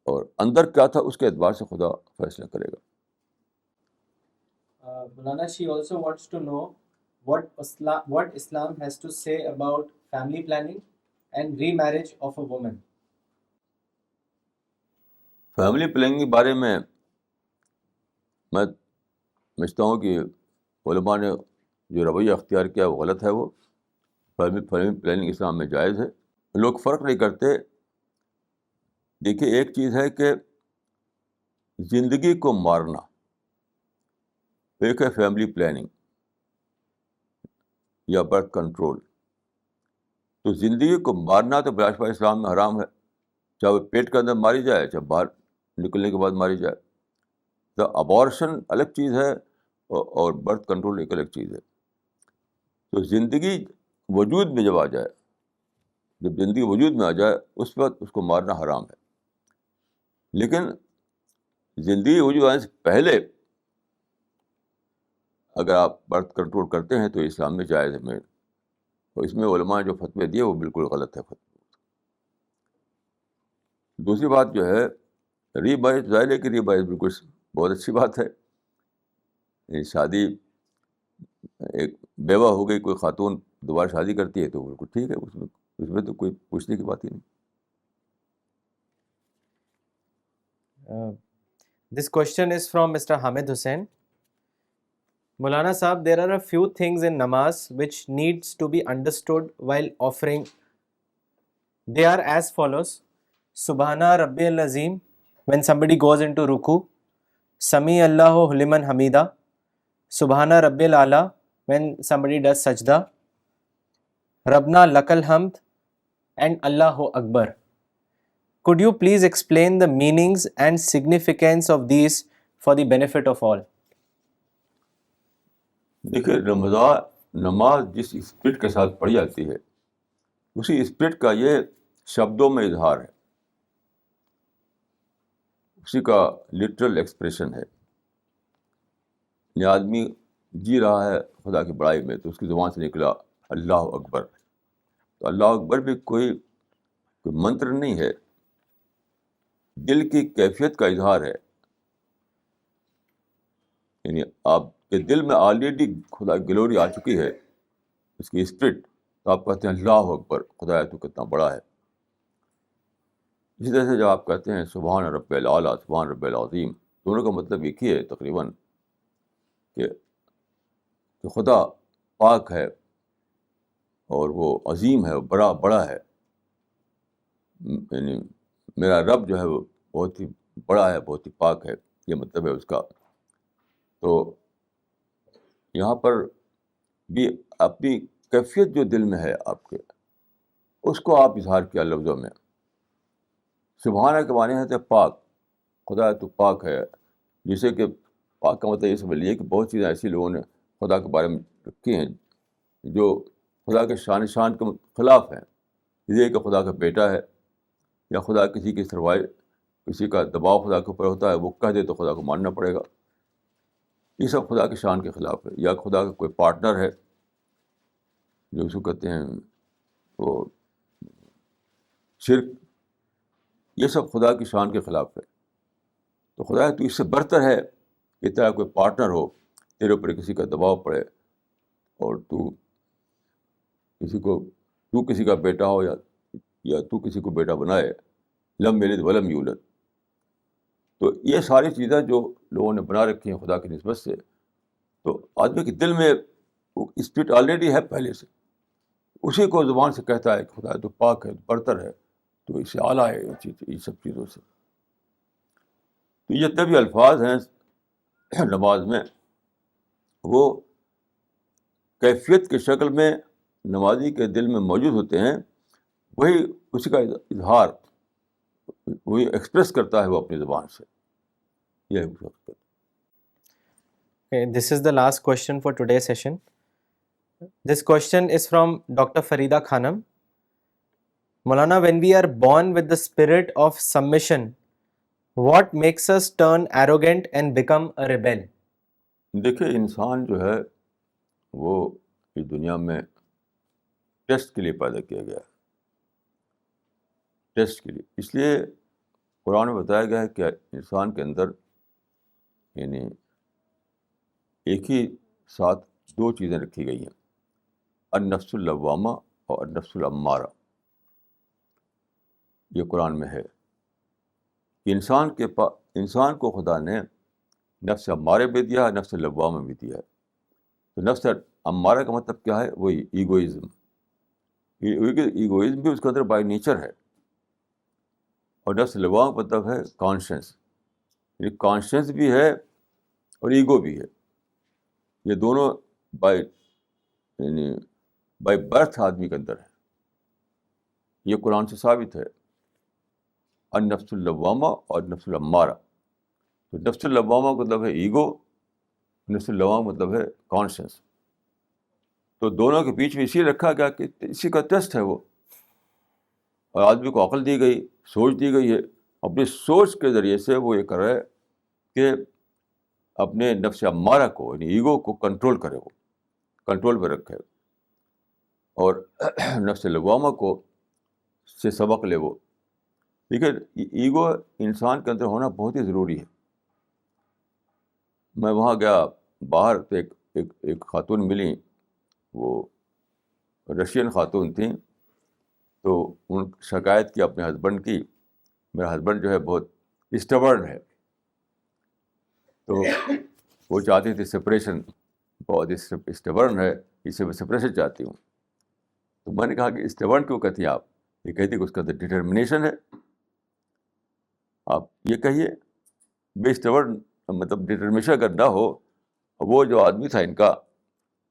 اور اندر کیا تھا اس کے اعتبار سے خدا فیصلہ کرے گا. Mulana, she also wants to know what Islam has to say about family planning and remarriage of a woman. Family planning کے بارے میں سمجھتا ہوں کہ علماء نے جو رویہ اختیار کیا وہ غلط ہے. وہ فیملی پلاننگ اسلام میں جائز ہے. لوگ فرق نہیں کرتے. دیکھیے, ایک چیز ہے کہ زندگی کو مارنا, ایک ہے فیملی پلاننگ یا برتھ کنٹرول. تو زندگی کو مارنا تو بلاشبہ اسلام میں حرام ہے، چاہے وہ پیٹ کے اندر ماری جائے چاہے باہر نکلنے کے بعد ماری جائے. تو ابارشن الگ چیز ہے اور برتھ کنٹرول ایک الگ چیز ہے. تو زندگی وجود میں جب آ جائے، جب زندگی وجود میں آ جائے اس وقت اس کو مارنا حرام ہے. لیکن زندگی وجود آنے سے پہلے اگر آپ برتھ کنٹرول کرتے ہیں تو اسلام میں جائز ہے. تو اس میں علماء جو فتوے دیے وہ بالکل غلط ہے فتوی. دوسری بات جو ہے ری میرج، ظاہر ہے کہ ری میرج بالکل بہت اچھی بات ہے. یہ شادی، ایک بیوہ ہو گئی کوئی خاتون دوبارہ شادی کرتی ہے تو بالکل ٹھیک ہے، اس میں تو کوئی پوچھنے کی بات ہی نہیں. This question is from Mr. Hamid Hussain. Maulana Sahab, there are a few things in namaz which needs to be understood while offering. They are as follows: Subhana Rabbiyal Azim when somebody goes into ruku, Sami Allahu liman hamida, Subhana Rabbiyal Ala when somebody does sajda, Rabbna lakal hamd, and Allahu Akbar. Could you please explain the meanings and significance of these for the benefit of all? دیکھیے نماز جس اسپرٹ کے ساتھ پڑھی جاتی ہے اسی اسپرٹ کا یہ شبدوں میں اظہار ہے، اسی کا لٹرل ایکسپریشن ہے. یہ آدمی جی رہا ہے خدا کی بڑائی میں تو اس کی زبان سے نکلا اللہ اکبر. تو اللہ اکبر بھی کوئی منتر نہیں ہے، دل کی کیفیت کا اظہار ہے. یعنی آپ کے دل میں آلریڈی خدا کی گلوری آ چکی ہے، اس کی اسپرٹ، تو آپ کہتے ہیں اللہ اکبر، خدا تو کتنا بڑا ہے. اسی طرح سے جب آپ کہتے ہیں سبحان رب الاعلیٰ، سبحان رب العظیم، دونوں کا مطلب ایک ہی ہے تقریباً، کہ خدا پاک ہے اور وہ عظیم ہے، بڑا ہے. یعنی میرا رب جو ہے وہ بہت ہی بڑا ہے، بہت ہی پاک ہے، یہ مطلب ہے اس کا. تو یہاں پر بھی اپنی کیفیت جو دل میں ہے آپ کے، اس کو آپ اظہار کیا لفظوں میں. سبحانہ کے معنی ہے پاک، خدا تو پاک ہے. جیسے کہ پاک کا مطلب یہ سمجھ لیے کہ بہت چیزیں ایسی لوگوں نے خدا کے بارے میں رکھی ہیں جو خدا کے شان کے خلاف ہیں. یہ کہ خدا کا بیٹا ہے، یا خدا کسی کی سروائی، کسی کا دباؤ خدا کے اوپر ہوتا ہے، وہ کہہ دے تو خدا کو ماننا پڑے گا. یہ سب خدا کے شان کے خلاف ہے. یا خدا کا کوئی پارٹنر ہے جو اس کو کہتے ہیں وہ شرک، یہ سب خدا کی شان کے خلاف ہے. تو خدا تو اس سے برتر ہے کہ تیرا کوئی پارٹنر ہو، تیرے اوپر کسی کا دباؤ پڑے اور تو کسی کا بیٹا ہو یا تو کسی کو بیٹا بنائے، لم یلد ولم یولد. تو یہ ساری چیزیں جو لوگوں نے بنا رکھی ہیں خدا کی نسبت سے، تو آدمی کے دل میں وہ اسپرٹ آلریڈی ہے پہلے سے، اسی کو زبان سے کہتا ہے کہ خدا تو پاک ہے، برتر ہے، تو اس سے اعلیٰ ہے یہ سب چیزوں سے. تو یہ جتنے بھی الفاظ ہیں نماز میں، وہ کیفیت کی شکل میں نمازی کے دل میں موجود ہوتے ہیں. وہی اسی کا اظہار، وہی ایکسپریس کرتا ہے وہ اپنی زبان سے. یہ Okay, this is the last question for today's session. This question is from Dr. Farida Khanam. Maulana, when we are born with the spirit of submission, what makes us turn arrogant and become a rebel? دیکھیے انسان جو ہے وہ اس دنیا میں ٹیسٹ کے لیے پیدا کیا گیا ہے، ٹیسٹ کے لیے. اس لیے قرآن میں بتایا گیا ہے کہ انسان کے اندر یعنی ایک ہی ساتھ دو چیزیں رکھی گئی ہیں، النفس اللوامہ اور النفس الامارہ. یہ قرآن میں ہے کہ انسان کو خدا نے نفس امارہ بھی دیا ہے، نفس لوامہ بھی دیا ہے. تو نفس امارہ کا مطلب کیا ہے؟ وہی ایگوئزم. ایگوئزم بھی اس کے اندر بائی نیچر ہے. اور نفس لوامہ کا مطلب ہے کانشنس، یعنی کانشنس بھی ہے اور ایگو بھی ہے. یہ دونوں یعنی بائی برتھ آدمی کے اندر ہے. یہ قرآن سے ثابت ہے. النفس اللوامہ اور نفس الامارہ. تو نفس اللوامہ کا مطلب ہے ایگو, نفس اللوامہ مطلب ہے کانشنس. تو دونوں کے بیچ میں اسی رکھا گیا کہ اسی کا ٹیسٹ ہے وہ. اور آدمی کو عقل دی گئی, سوچ دی گئی ہے. اپنی سوچ کے ذریعے سے وہ یہ کرے کہ اپنے نفس امارہ کو یعنی ایگو کو کنٹرول کرے, وہ کنٹرول پہ رکھے, اور نفس لوامہ کو سے سبق لے وہ. ٹھیک ہے, ایگو انسان کے اندر ہونا بہت ہی ضروری ہے. میں وہاں گیا باہر تو ایک خاتون ملی, وہ رشین خاتون تھیں. تو ان شکایت کی اپنے ہسبینڈ کی. میرا ہسبینڈ جو ہے بہت اسٹبرن ہے, تو وہ چاہتی تھی سپریشن, بہت اسٹبرن ہے, اس سے میں سپریشن چاہتی ہوں. تو میں نے کہا کہ اسٹبرن کیوں کہتی ہیں آپ؟ یہ کہتی کہ اس کا ڈٹرمنیشن ہے. آپ یہ کہیے بے اسٹبرن مطلب ڈٹرمنیشن اگر نہ ہو. وہ جو آدمی تھا ان کا,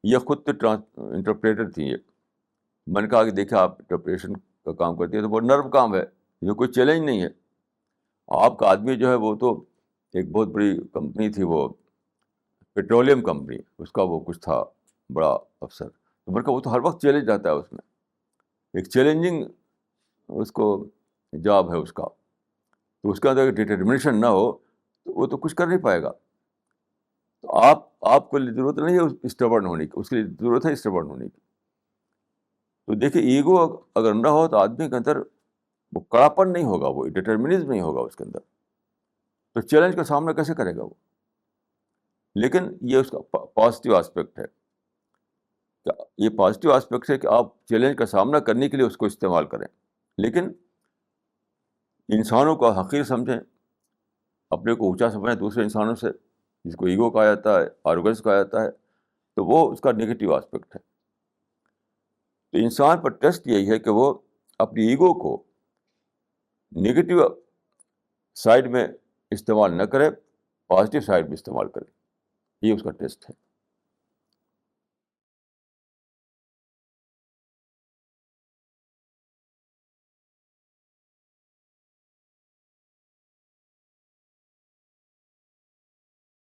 یہ خود تو انٹرپریٹر تھی. میں نے کہا کہ دیکھیں آپ انٹرپریشن کا کام کرتی ہے تو وہ نرم کام ہے, یہ کوئی چیلنج نہیں ہے. آپ کا آدمی جو ہے وہ تو ایک بہت بڑی کمپنی تھی, وہ پیٹرولیم کمپنی, اس کا وہ کچھ تھا بڑا افسر. تو میں نے کہا وہ تو ہر وقت چیلنج رہتا ہے اس میں, ایک چیلنجنگ اس کو جاب ہے اس کا. تو اس کا اگر ڈٹرمنیشن نہ ہو تو وہ تو کچھ کر نہیں پائے گا. تو آپ کو ضرورت نہیں ہے اسٹبرن ہونے کی, اس کی ضرورت ہے اسٹبرن ہونے کی. تو دیکھیے ایگو اگر نہ ہو تو آدمی کے اندر وہ کڑاپن نہیں ہوگا, وہ ڈٹرمنزم نہیں ہوگا اس کے اندر. تو چیلنج کا سامنا کیسے کرے گا وہ؟ لیکن یہ اس کا پازیٹیو آسپیکٹ ہے. یہ پازیٹیو آسپیکٹ ہے کہ آپ چیلنج کا سامنا کرنے کے لیے اس کو استعمال کریں, لیکن انسانوں کو حقیر سمجھیں, اپنے کو اونچا سمجھیں دوسرے انسانوں سے, جس کو ایگو کہا جاتا ہے, آروگنس کہا جاتا ہے. تو وہ اس کا نگیٹو آسپیکٹ ہے. تو انسان پر ٹیسٹ یہی ہے کہ وہ اپنی ایگو کو نگیٹو سائڈ میں استعمال نہ کرے, پازیٹیو سائڈ میں استعمال کرے. یہ اس کا ٹیسٹ ہے.